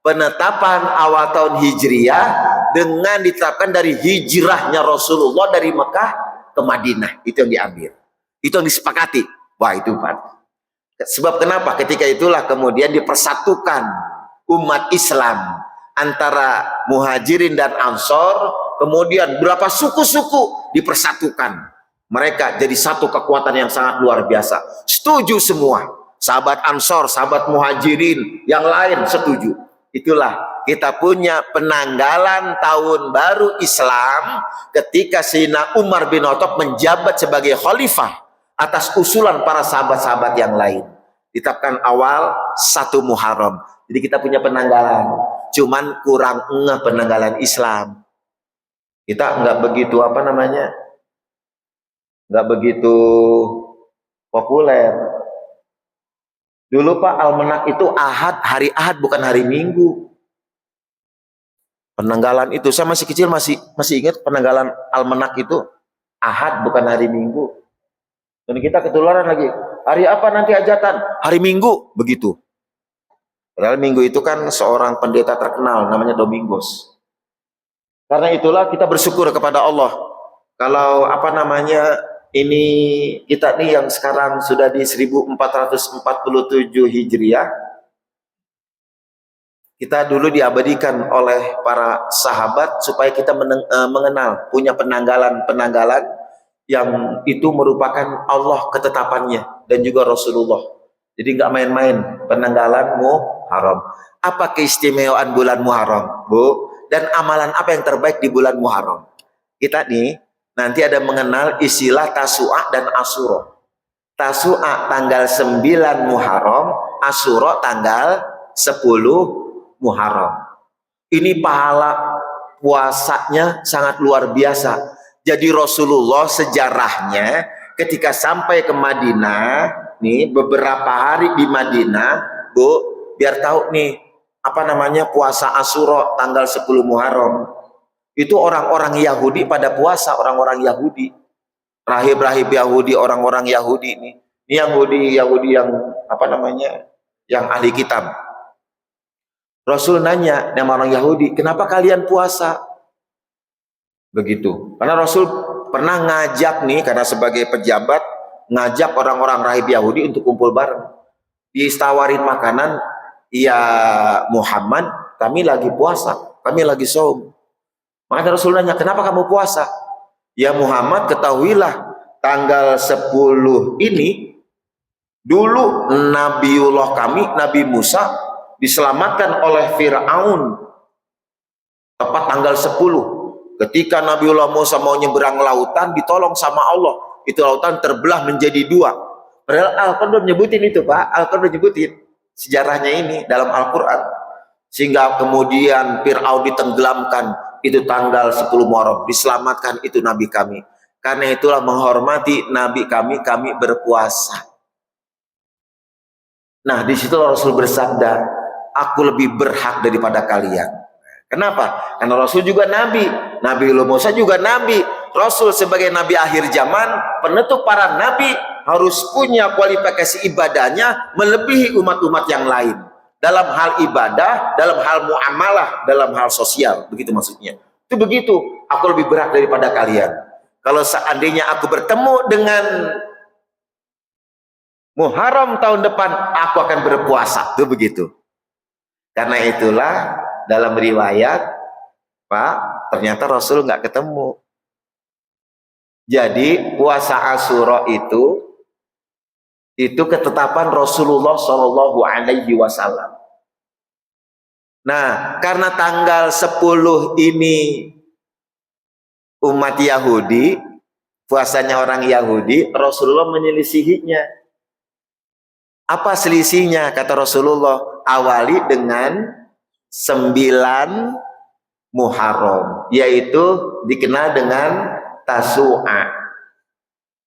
Penetapan awal tahun Hijriah dengan ditetapkan dari hijrahnya Rasulullah dari Mekah ke Madinah. Itu yang diambil. Itu yang disepakati. Wah, itu Pak. Sebab kenapa? Ketika itulah kemudian dipersatukan umat Islam antara Muhajirin dan Ansor. Kemudian berapa suku-suku dipersatukan. Mereka jadi satu kekuatan yang sangat luar biasa. Setuju semua. Sahabat Ansor, sahabat Muhajirin, yang lain setuju. Itulah kita punya penanggalan tahun baru Islam ketika Sayyidina Umar bin Khattab menjabat sebagai khalifah atas usulan para sahabat-sahabat yang lain. Ditetapkan awal 1 Muharram. Jadi kita punya penanggalan. Cuman kurang ngeh penanggalan Islam. Kita nggak begitu nggak begitu populer. Dulu Pak, almanak itu Ahad, hari Ahad bukan hari Minggu. Penanggalan itu saya masih kecil masih ingat penanggalan almanak itu Ahad bukan hari Minggu. Dan kita ketularan lagi. Hari apa nanti hajatan? Hari Minggu, begitu. Padahal Minggu itu kan seorang pendeta terkenal namanya Domingos. Karena itulah kita bersyukur kepada Allah. Kalau ini kita nih yang sekarang sudah di 1447 Hijriah, kita dulu diabadikan oleh para sahabat supaya kita mengenal, punya penanggalan yang itu merupakan Allah ketetapannya dan juga Rasulullah. Jadi nggak main-main penanggalan Muharram. Apa keistimewaan bulan Muharram, Bu? Dan amalan apa yang terbaik di bulan Muharram? Kita nih nanti ada mengenal istilah Tasu'a dan Asyura. Tasu'a tanggal 9 Muharram, Asyura tanggal 10 Muharram. Ini pahala puasanya sangat luar biasa. Jadi Rasulullah sejarahnya ketika sampai ke Madinah, nih beberapa hari di Madinah, Bu, biar tahu nih apa namanya puasa Asyura tanggal 10 Muharram. Itu orang-orang Yahudi pada puasa, orang-orang Yahudi, rahib-rahib Yahudi, orang-orang Yahudi nih. Ini Yahudi yang apa namanya? Yang ahli kitab. Rasul nanya sama orang Yahudi, "Kenapa kalian puasa?" Begitu. Karena Rasul pernah ngajak nih, karena sebagai pejabat ngajak orang-orang rahib Yahudi untuk kumpul bareng. Ditawarin makanan, "Ya Muhammad, kami lagi puasa, kami lagi saum." Maka Rasul nanya, "Kenapa kamu puasa?" "Ya Muhammad, ketahuilah tanggal 10 ini dulu Nabiullah kami, Nabi Musa diselamatkan oleh Fir'aun tepat tanggal 10. Ketika Nabiullah Musa mau nyeberang lautan, ditolong sama Allah. Itu lautan terbelah menjadi 2. Padahal Al-Quran nyebutin itu, Pak. Al-Quran nyebutin sejarahnya ini dalam Al-Quran. Sehingga kemudian Fir'aun ditenggelamkan, itu tanggal 10 Muharram. Diselamatkan itu Nabi kami. Karena itulah menghormati Nabi kami berpuasa. Nah, di situ Rasul bersabda, "Aku lebih berhak daripada kalian." Kenapa? Karena Rasul juga Nabi. Nabiullah Musa juga Nabi. Rasul sebagai Nabi akhir zaman, penutup para Nabi, harus punya kualifikasi ibadahnya melebihi umat-umat yang lain. Dalam hal ibadah, dalam hal muamalah, dalam hal sosial. Begitu maksudnya. Itu begitu. Aku lebih berhak daripada kalian. Kalau seandainya aku bertemu dengan Muharram tahun depan, aku akan berpuasa. Itu begitu. Karena itulah dalam riwayat, Pak, ternyata Rasul nggak ketemu. Jadi puasa Asyura itu ketetapan Rasulullah Shallallahu Alaihi Wasallam. Nah, karena tanggal 10 ini umat Yahudi, puasanya orang Yahudi, Rasulullah menyelisihinya. Apa selisihnya? Kata Rasulullah, awali dengan 9 Muharram, yaitu dikenal dengan Tasu'a.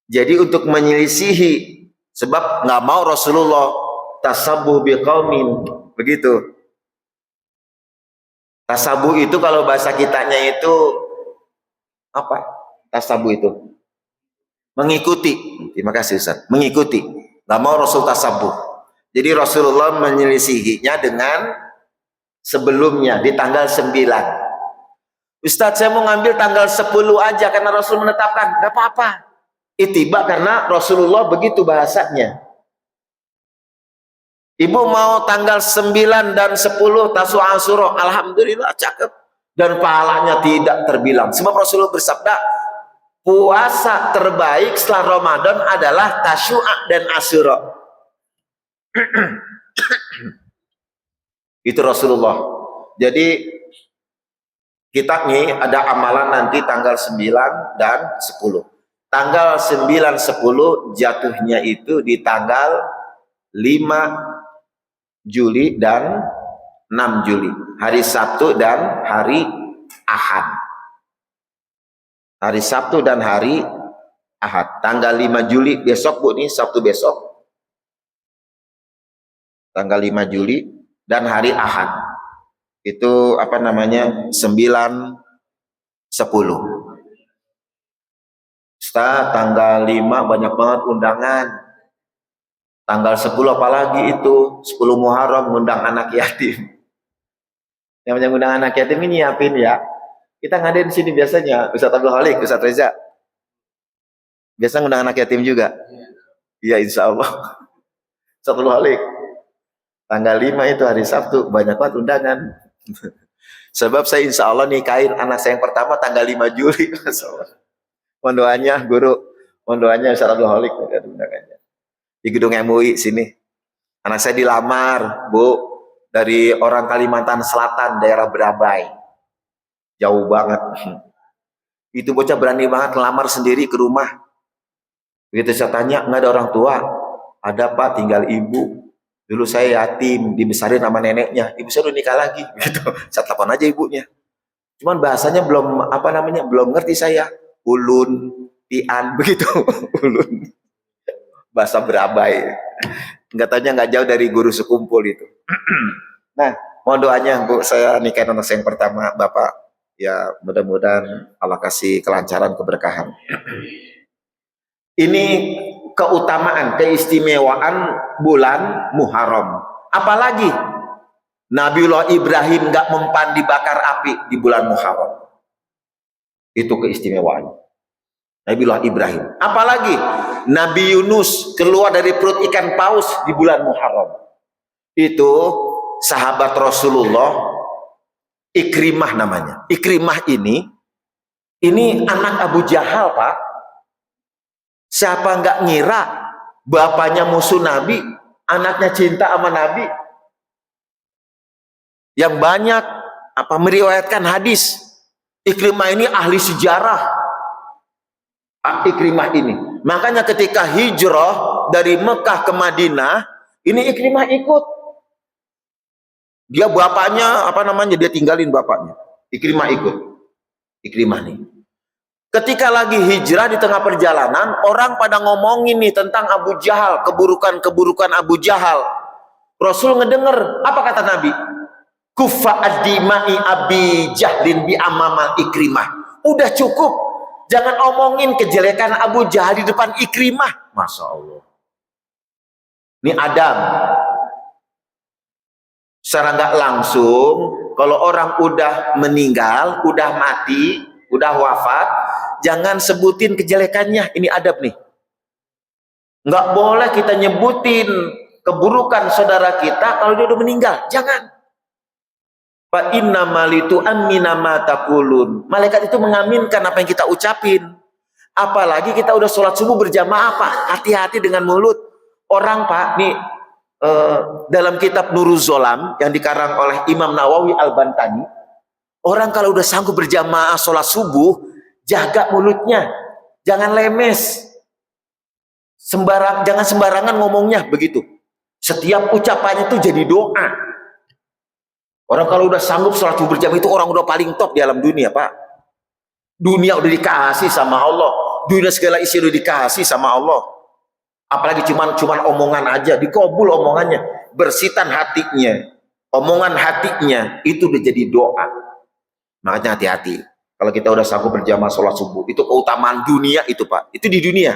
Jadi untuk menyelisihi, sebab nggak mau Rasulullah tasabuh biqaumin, begitu. Tasabuh itu kalau bahasa kitanya itu apa? Tasabuh itu mengikuti. Terima kasih Ustaz. Mengikuti. Nggak mau Rasul tasabuh. Jadi Rasulullah menyelisihinya dengan sebelumnya di tanggal 9. "Ustadz, saya mau ngambil tanggal 10 aja karena Rasul menetapkan." Gak apa-apa. Ittiba karena Rasulullah begitu bahasanya. Ibu mau tanggal 9 dan 10 Tasu'a Asyura, alhamdulillah cakep. Dan pahalanya tidak terbilang. Sebab Rasulullah bersabda, puasa terbaik setelah Ramadan adalah Tasu'a dan Asyura. Itu Rasulullah. Jadi kita nih ada amalan nanti tanggal 9 dan 10. Tanggal 9, 10 jatuhnya itu di tanggal 5 Juli dan 6 Juli. Hari Sabtu dan hari Ahad. Hari Sabtu dan hari Ahad. Tanggal 5 Juli besok, Bu, nih Sabtu besok. Tanggal 5 Juli dan hari Ahad. Itu apa namanya 9, 10. Ustaz, tanggal 5 banyak banget undangan. Tanggal 10 apalagi itu 10 Muharram ngundang anak yatim. Yang ngundang anak yatim ini nyiapin ya. Kita ngadain sini biasanya Ustaz Abdul Halik, Ustaz Reza. Biasa ngundang anak yatim juga. Iya, insya Allah. Ustaz Abdul Halik. Tanggal 5 itu hari Sabtu banyak banget undangan. Sebab saya insya Allah nikahin anak saya yang pertama tanggal 5 Juli. Mohon doanya guru, mohon doanya Ustaz Abdul Halik di gedung MUI sini. Anak saya dilamar, Bu, dari orang Kalimantan Selatan, daerah Berabai. Jauh banget. Itu bocah berani banget ngelamar sendiri ke rumah. Begitu saya tanya, nggak ada orang tua? Ada Pak, tinggal ibu. Dulu saya yatim, dibesarin sama neneknya. Ibu saya udah nikah lagi, gitu. Saya telepon aja ibunya. Cuman bahasanya belum belum ngerti saya. Ulun, tian begitu. Ulun bahasa berabai. Nggak tanya nggak jauh dari guru sekumpul itu. Nah, mau doanya Bu, saya nikahin anak saya yang pertama, Bapak. Ya, mudah-mudahan Allah kasih kelancaran, keberkahan. Ini keutamaan, keistimewaan bulan Muharram. Apalagi Nabiullah Ibrahim nggak mempan dibakar api di bulan Muharram. Itu keistimewaan Nabiullah Ibrahim. Apalagi Nabi Yunus keluar dari perut ikan paus di bulan Muharram. Itu sahabat Rasulullah, Ikrimah namanya. Ikrimah ini anak Abu Jahal, Pak. Siapa nggak ngira bapaknya musuh Nabi, anaknya cinta sama Nabi, yang banyak meriwayatkan hadis. Ikrimah ini ahli sejarah. Ikrimah ini, makanya ketika hijrah dari Mekah ke Madinah, ini Ikrimah ikut. Dia bapaknya dia tinggalin bapaknya. Ikrimah ikut. Ikrimah nih. Ketika lagi hijrah di tengah perjalanan, orang pada ngomongin nih tentang Abu Jahal, keburukan Abu Jahal. Rasul ngedenger, apa kata Nabi? Kufa ad-dimai Abi Jahlin bi amama Ikrimah. Udah cukup, jangan omongin kejelekan Abu Jahal di depan Ikrimah. Masya Allah. Ini Adam. Secara nggak langsung, kalau orang udah meninggal, udah mati, udah wafat, jangan sebutin kejelekannya. Ini adab nih. Nggak boleh kita nyebutin keburukan saudara kita kalau dia udah meninggal. Jangan. Fa inna malitu amina ma taqulun. Malaikat itu mengaminkan apa yang kita ucapin. Apalagi kita udah sholat subuh berjamaah, Pak. Hati-hati dengan mulut. Orang, Pak, nih dalam kitab Nuruz Zolam yang dikarang oleh Imam Nawawi Al-Bantani, orang kalau udah sanggup berjamaah sholat subuh, jaga mulutnya, jangan lemes, jangan sembarangan ngomongnya begitu. Setiap ucapannya itu jadi doa. Orang kalau udah sanggup sholat subuh berjamaah itu orang udah paling top di alam dunia, Pak. Dunia udah dikasih sama Allah, dunia segala isi udah dikasih sama Allah. Apalagi cuman omongan aja, dikabul omongannya, bersitan hatinya, omongan hatinya itu udah jadi doa. Makanya hati-hati. Kalau kita udah sanggup berjamaah sholat subuh, itu keutamaan dunia itu, Pak. Itu di dunia.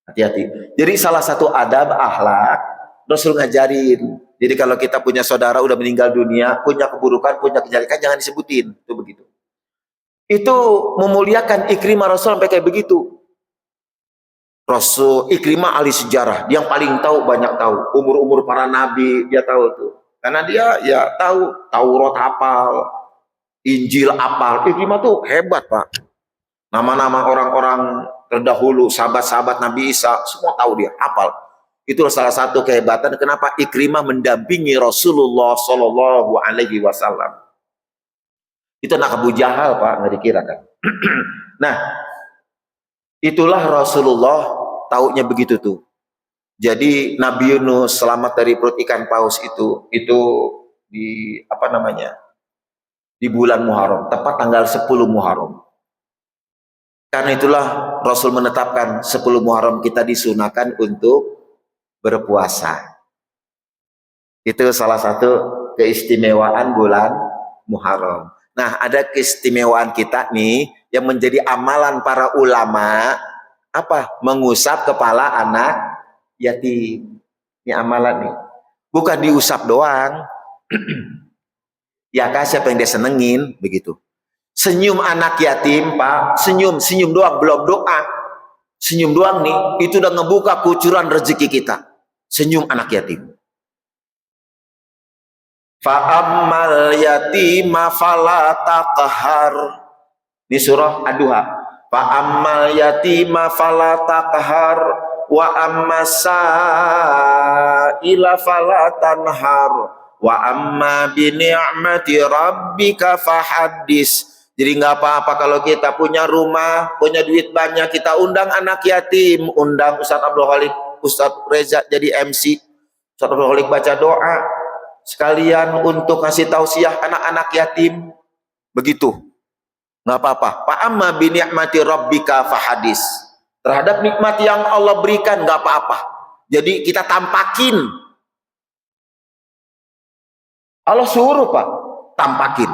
Hati-hati. Jadi salah satu adab akhlak Rasul ngajarin. Jadi kalau kita punya saudara udah meninggal dunia, punya keburukan, punya kejelekan, jangan disebutin. Itu begitu. Itu memuliakan Ikrimah Rasul sampai kayak begitu. Rasul Ikrimah ahli sejarah, yang paling tahu, banyak tahu umur para nabi, dia tahu tuh, karena dia ya tahu Taurat hafal, Injil hafal. Ikrimah tuh hebat, Pak. Nama-nama orang-orang terdahulu, sahabat-sahabat Nabi Isa, semua tahu dia, hafal. Itulah salah satu kehebatan kenapa Ikrimah mendampingi Rasulullah Shallallahu Alaihi Wasallam. Itu anak Abu Jahal, Pak, nggak dikira kan. Nah, itulah Rasulullah taunya begitu tuh. Jadi Nabi Yunus selamat dari perut ikan paus itu di di bulan Muharram, tepat tanggal 10 Muharram. Karena itulah Rasul menetapkan 10 Muharram kita disunahkan untuk berpuasa. Itu salah satu keistimewaan bulan Muharram. Nah, ada keistimewaan kita nih yang menjadi amalan para ulama, mengusap kepala anak yatim. Ini amalan nih, bukan diusap doang. Ya kan, siapa yang dia senengin begitu. Senyum anak yatim, Pak, senyum doang, belum doa. Senyum doang nih, itu udah ngebuka kucuran rezeki kita. Senyum anak yatim. Fa'ammal yatima fala taqhar. Ini surah Ad-Duha. Fa'ammal yatima fala taqhar wa amma sa'ila fala tanhar wa amma bi ni'mati rabbika fahaddis. Jadi nggak apa-apa kalau kita punya rumah, punya duit banyak, kita undang anak yatim, undang Ustadz Abdul Khalik, Ustadz Reza jadi MC, Ustadz Abdul Khalik baca doa, sekalian untuk kasih tausiah anak-anak yatim, begitu. nggak apa-apa. Fa amma bi ni'mati rabbika fahadis. Terhadap nikmat yang Allah berikan nggak apa-apa. Jadi kita tampakin. Allah suruh Pak, tampakin.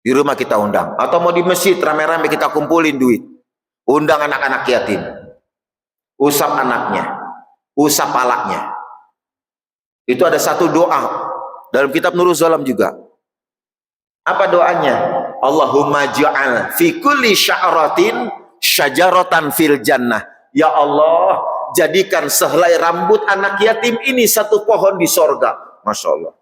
Di rumah kita undang, atau mau di masjid rame-rame kita kumpulin duit. Undang anak-anak yatim. Usap anaknya, usap palaknya. Itu ada satu doa dalam kitab Nurul Zalam juga. Apa doanya? Allahumma ja'al fi kulli sya'ratin syajaratan fil jannah. Ya Allah, jadikan sehelai rambut anak yatim ini satu pohon di sorga. Masya Allah.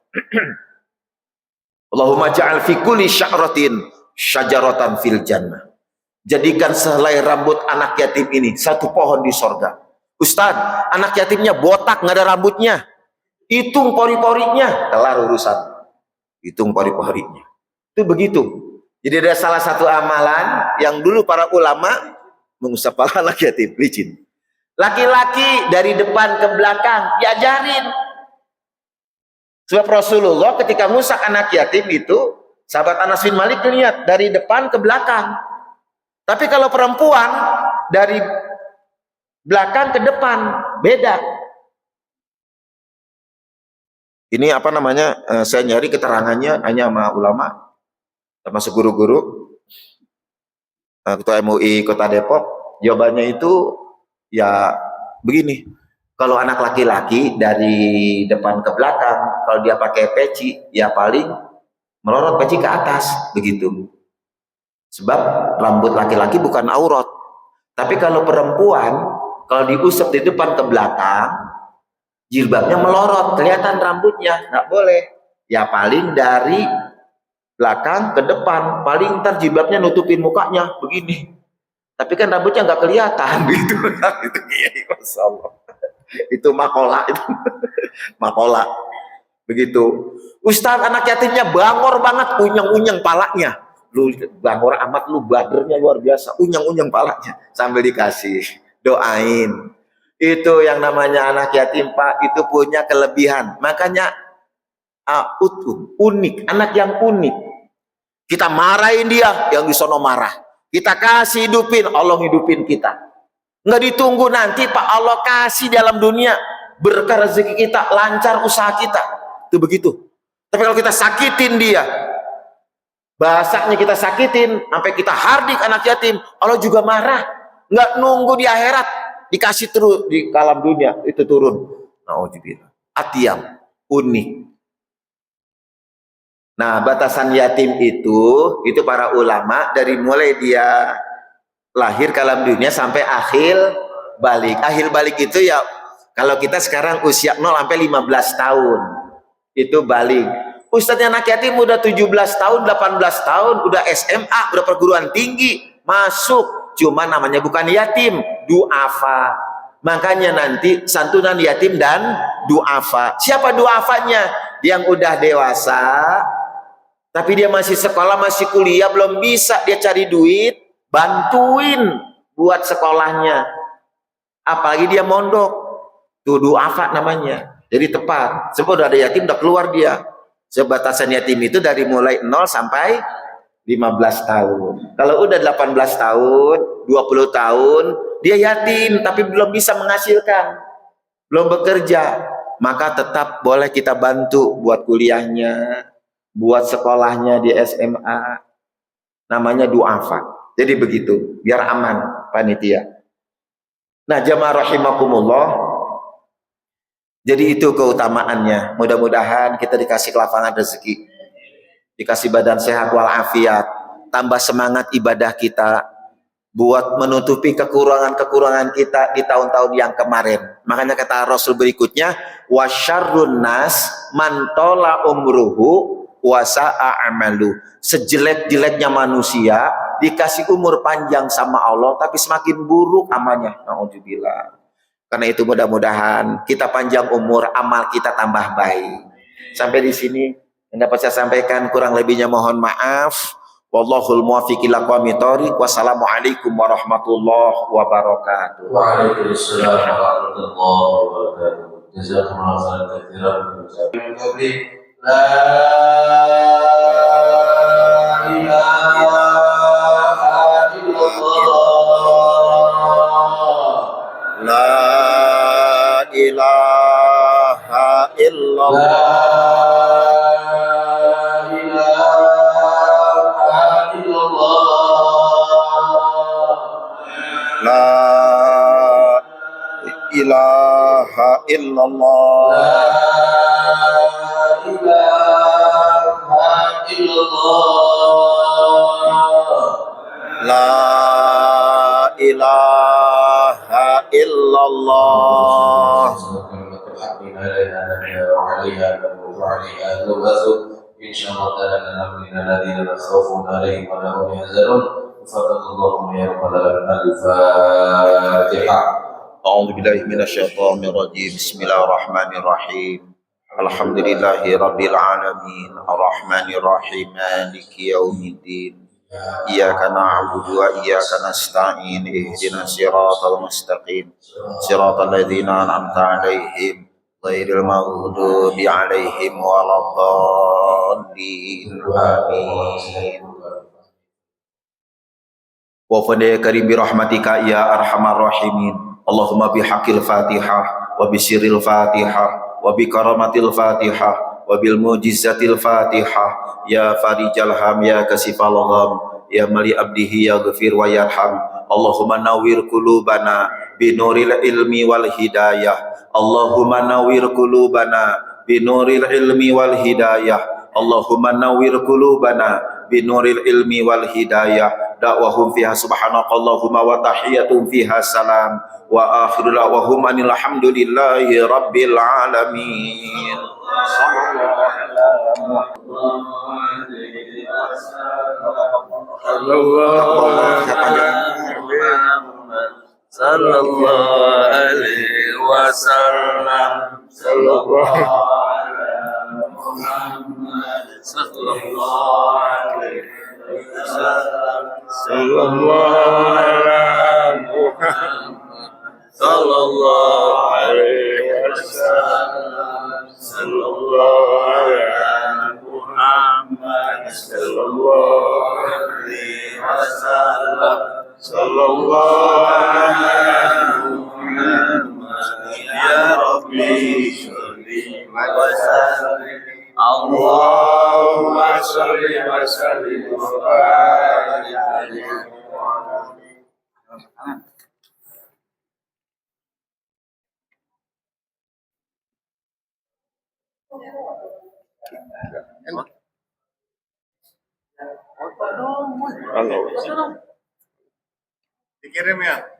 Allahumma ja'al fi kulli sya'ratin syajaratan fil jannah. Jadikan sehelai rambut anak yatim ini satu pohon di sorga. Ustaz, anak yatimnya botak, nggak ada rambutnya. Hitung pori-porinya, kelar urusan. Hitung pori-porinya. Itu begitu. Jadi ada salah satu amalan yang dulu para ulama mengusap kepala anak yatim, licin. Laki-laki dari depan ke belakang diajarin. Sebab Rasulullah ketika ngusap anak yatim itu, sahabat Anas bin Malik lihat dari depan ke belakang. Tapi kalau perempuan dari belakang ke depan beda. Ini apa namanya? Saya nyari keterangannya hanya sama ulama, termasuk guru-guru. Ketua MUI Kota Depok, jawabannya itu ya begini. Kalau anak laki-laki dari depan ke belakang, kalau dia pakai peci, ya paling melorot peci ke atas, begitu. Sebab rambut laki-laki bukan aurat. Tapi kalau perempuan, kalau diusap di depan ke belakang, jilbabnya melorot, kelihatan rambutnya, nggak boleh. Ya paling dari belakang ke depan, paling ntar jilbabnya nutupin mukanya, begini. Tapi kan rambutnya nggak kelihatan, gitu. Itu Masya Allah. Itu makola, itu makola. Begitu. Ustaz, anak yatimnya bangor banget, unyeng-unyeng palanya. Lu bangor amat, lu badernya luar biasa, unyeng-unyeng palanya, sambil dikasih doain. Itu yang namanya anak yatim Pak, itu punya kelebihan, makanya unik, anak yang unik. Kita marahin dia, yang disono marah. Kita kasih hidupin, Allah hidupin kita. Nggak ditunggu nanti Pak, Allah kasih dalam dunia berkah rezeki kita, lancar usaha kita, itu begitu. Tapi kalau kita sakitin dia, bahasanya kita sakitin, sampai kita hardik anak yatim, Allah juga marah. Nggak nunggu di akhirat, dikasih terus di alam dunia, itu turun. Nauzubillah. Atiam, unik. Nah, batasan yatim itu para ulama dari mulai dia lahir ke alam dunia sampai akhir balik. Akhir balik itu ya, kalau kita sekarang usia 0 sampai 15 tahun, itu balik. Ustadznya anak yatim udah 17 tahun, 18 tahun, udah SMA, udah perguruan tinggi, masuk. Cuma namanya bukan yatim, duafa. Makanya nanti santunan yatim dan duafa. Siapa duafanya? Yang udah dewasa, tapi dia masih sekolah, masih kuliah, belum bisa dia cari duit, bantuin buat sekolahnya. Apalagi dia mondok, tuh duafa namanya. Jadi tepat. Sebab udah ada yatim, udah keluar dia. Sebatasan yatim itu dari mulai 0 sampai 15 tahun. Kalau udah 18 tahun, 20 tahun, dia yatim tapi belum bisa menghasilkan, belum bekerja, maka tetap boleh kita bantu buat kuliahnya, buat sekolahnya di SMA. Namanya duafa. Jadi begitu, biar aman panitia. Nah, jamaah rahimakumullah, jadi itu keutamaannya. Mudah-mudahan kita dikasih kelapangan rezeki, dikasih badan sehat walafiat, tambah semangat ibadah kita buat menutupi kekurangan-kekurangan kita di tahun-tahun yang kemarin. Makanya kata Rasul berikutnya, wasyarrun nas man tola umruhu wasa'a amalu. Sejelek-jeleknya manusia dikasih umur panjang sama Allah, tapi semakin buruk amalnya. Nauzubillah. Karena itu mudah-mudahan kita panjang umur, amal kita tambah baik. Sampai di sini yang dapat saya sampaikan, kurang lebihnya mohon maaf. Wallahul muwaffiq ila aqwamit thoriq. Wassalamualaikum warahmatullahi wabarakatuh. Waalaikumsalam warahmatullahi wabarakatuh. Jazakumullahu khairan. La ilaha ilaha illallah. La ilaha illallah. A'udzu billahi minasyaitonir rajim. Bismillahirrahmanirrahim. Alhamdulillahi rabbil alamin. Arrahmanir rahim. Maliki yaumiddin. Iyyaka na'budu wa iyyaka nasta'in. Ihdinas siratal mustaqim. Siratal ladzina an'amta 'alaihim ghairil maghdubi 'alaihim waladdallin. Amin. Wa fadaya karim bi rahmatika ya arhamar rahimin. Allahumma bihaqqil Fatihah wa bisirril Fatihah wa bi karamatil Fatihah wa bil mujizatil Fatihah ya farijal ham ya kasifal gham ya mali abdihi ya ghafir wa yarham. Allahumma nawwir qulubana bi nuril ilmi wal hidayah. Allahumma nawwir qulubana bi nuril ilmi wal hidayah. Allahumma nawwir qulubana bi nuril ilmi wal hidayah. Da'wahum fiha subhanakallahumma wa tahiyatum fiha salam wa akhiru da'wahum anil hamdulillahi rabbil alamin. Sallallahu alaihi wasallam. Sallallahu ala Muhammad. Sallallahu alaihi wasallam. Sallallahu ala Muhammad. Sallallahu alaihi wasallam. Sallallahu ala Muhammad. Sallallahu alaihi wasallam. Sallallahu ala Muhammad. Ya Rabbi sholli wa sallim. Allahumma sholli wa sallim wa barik alaihi. Dikirim ya.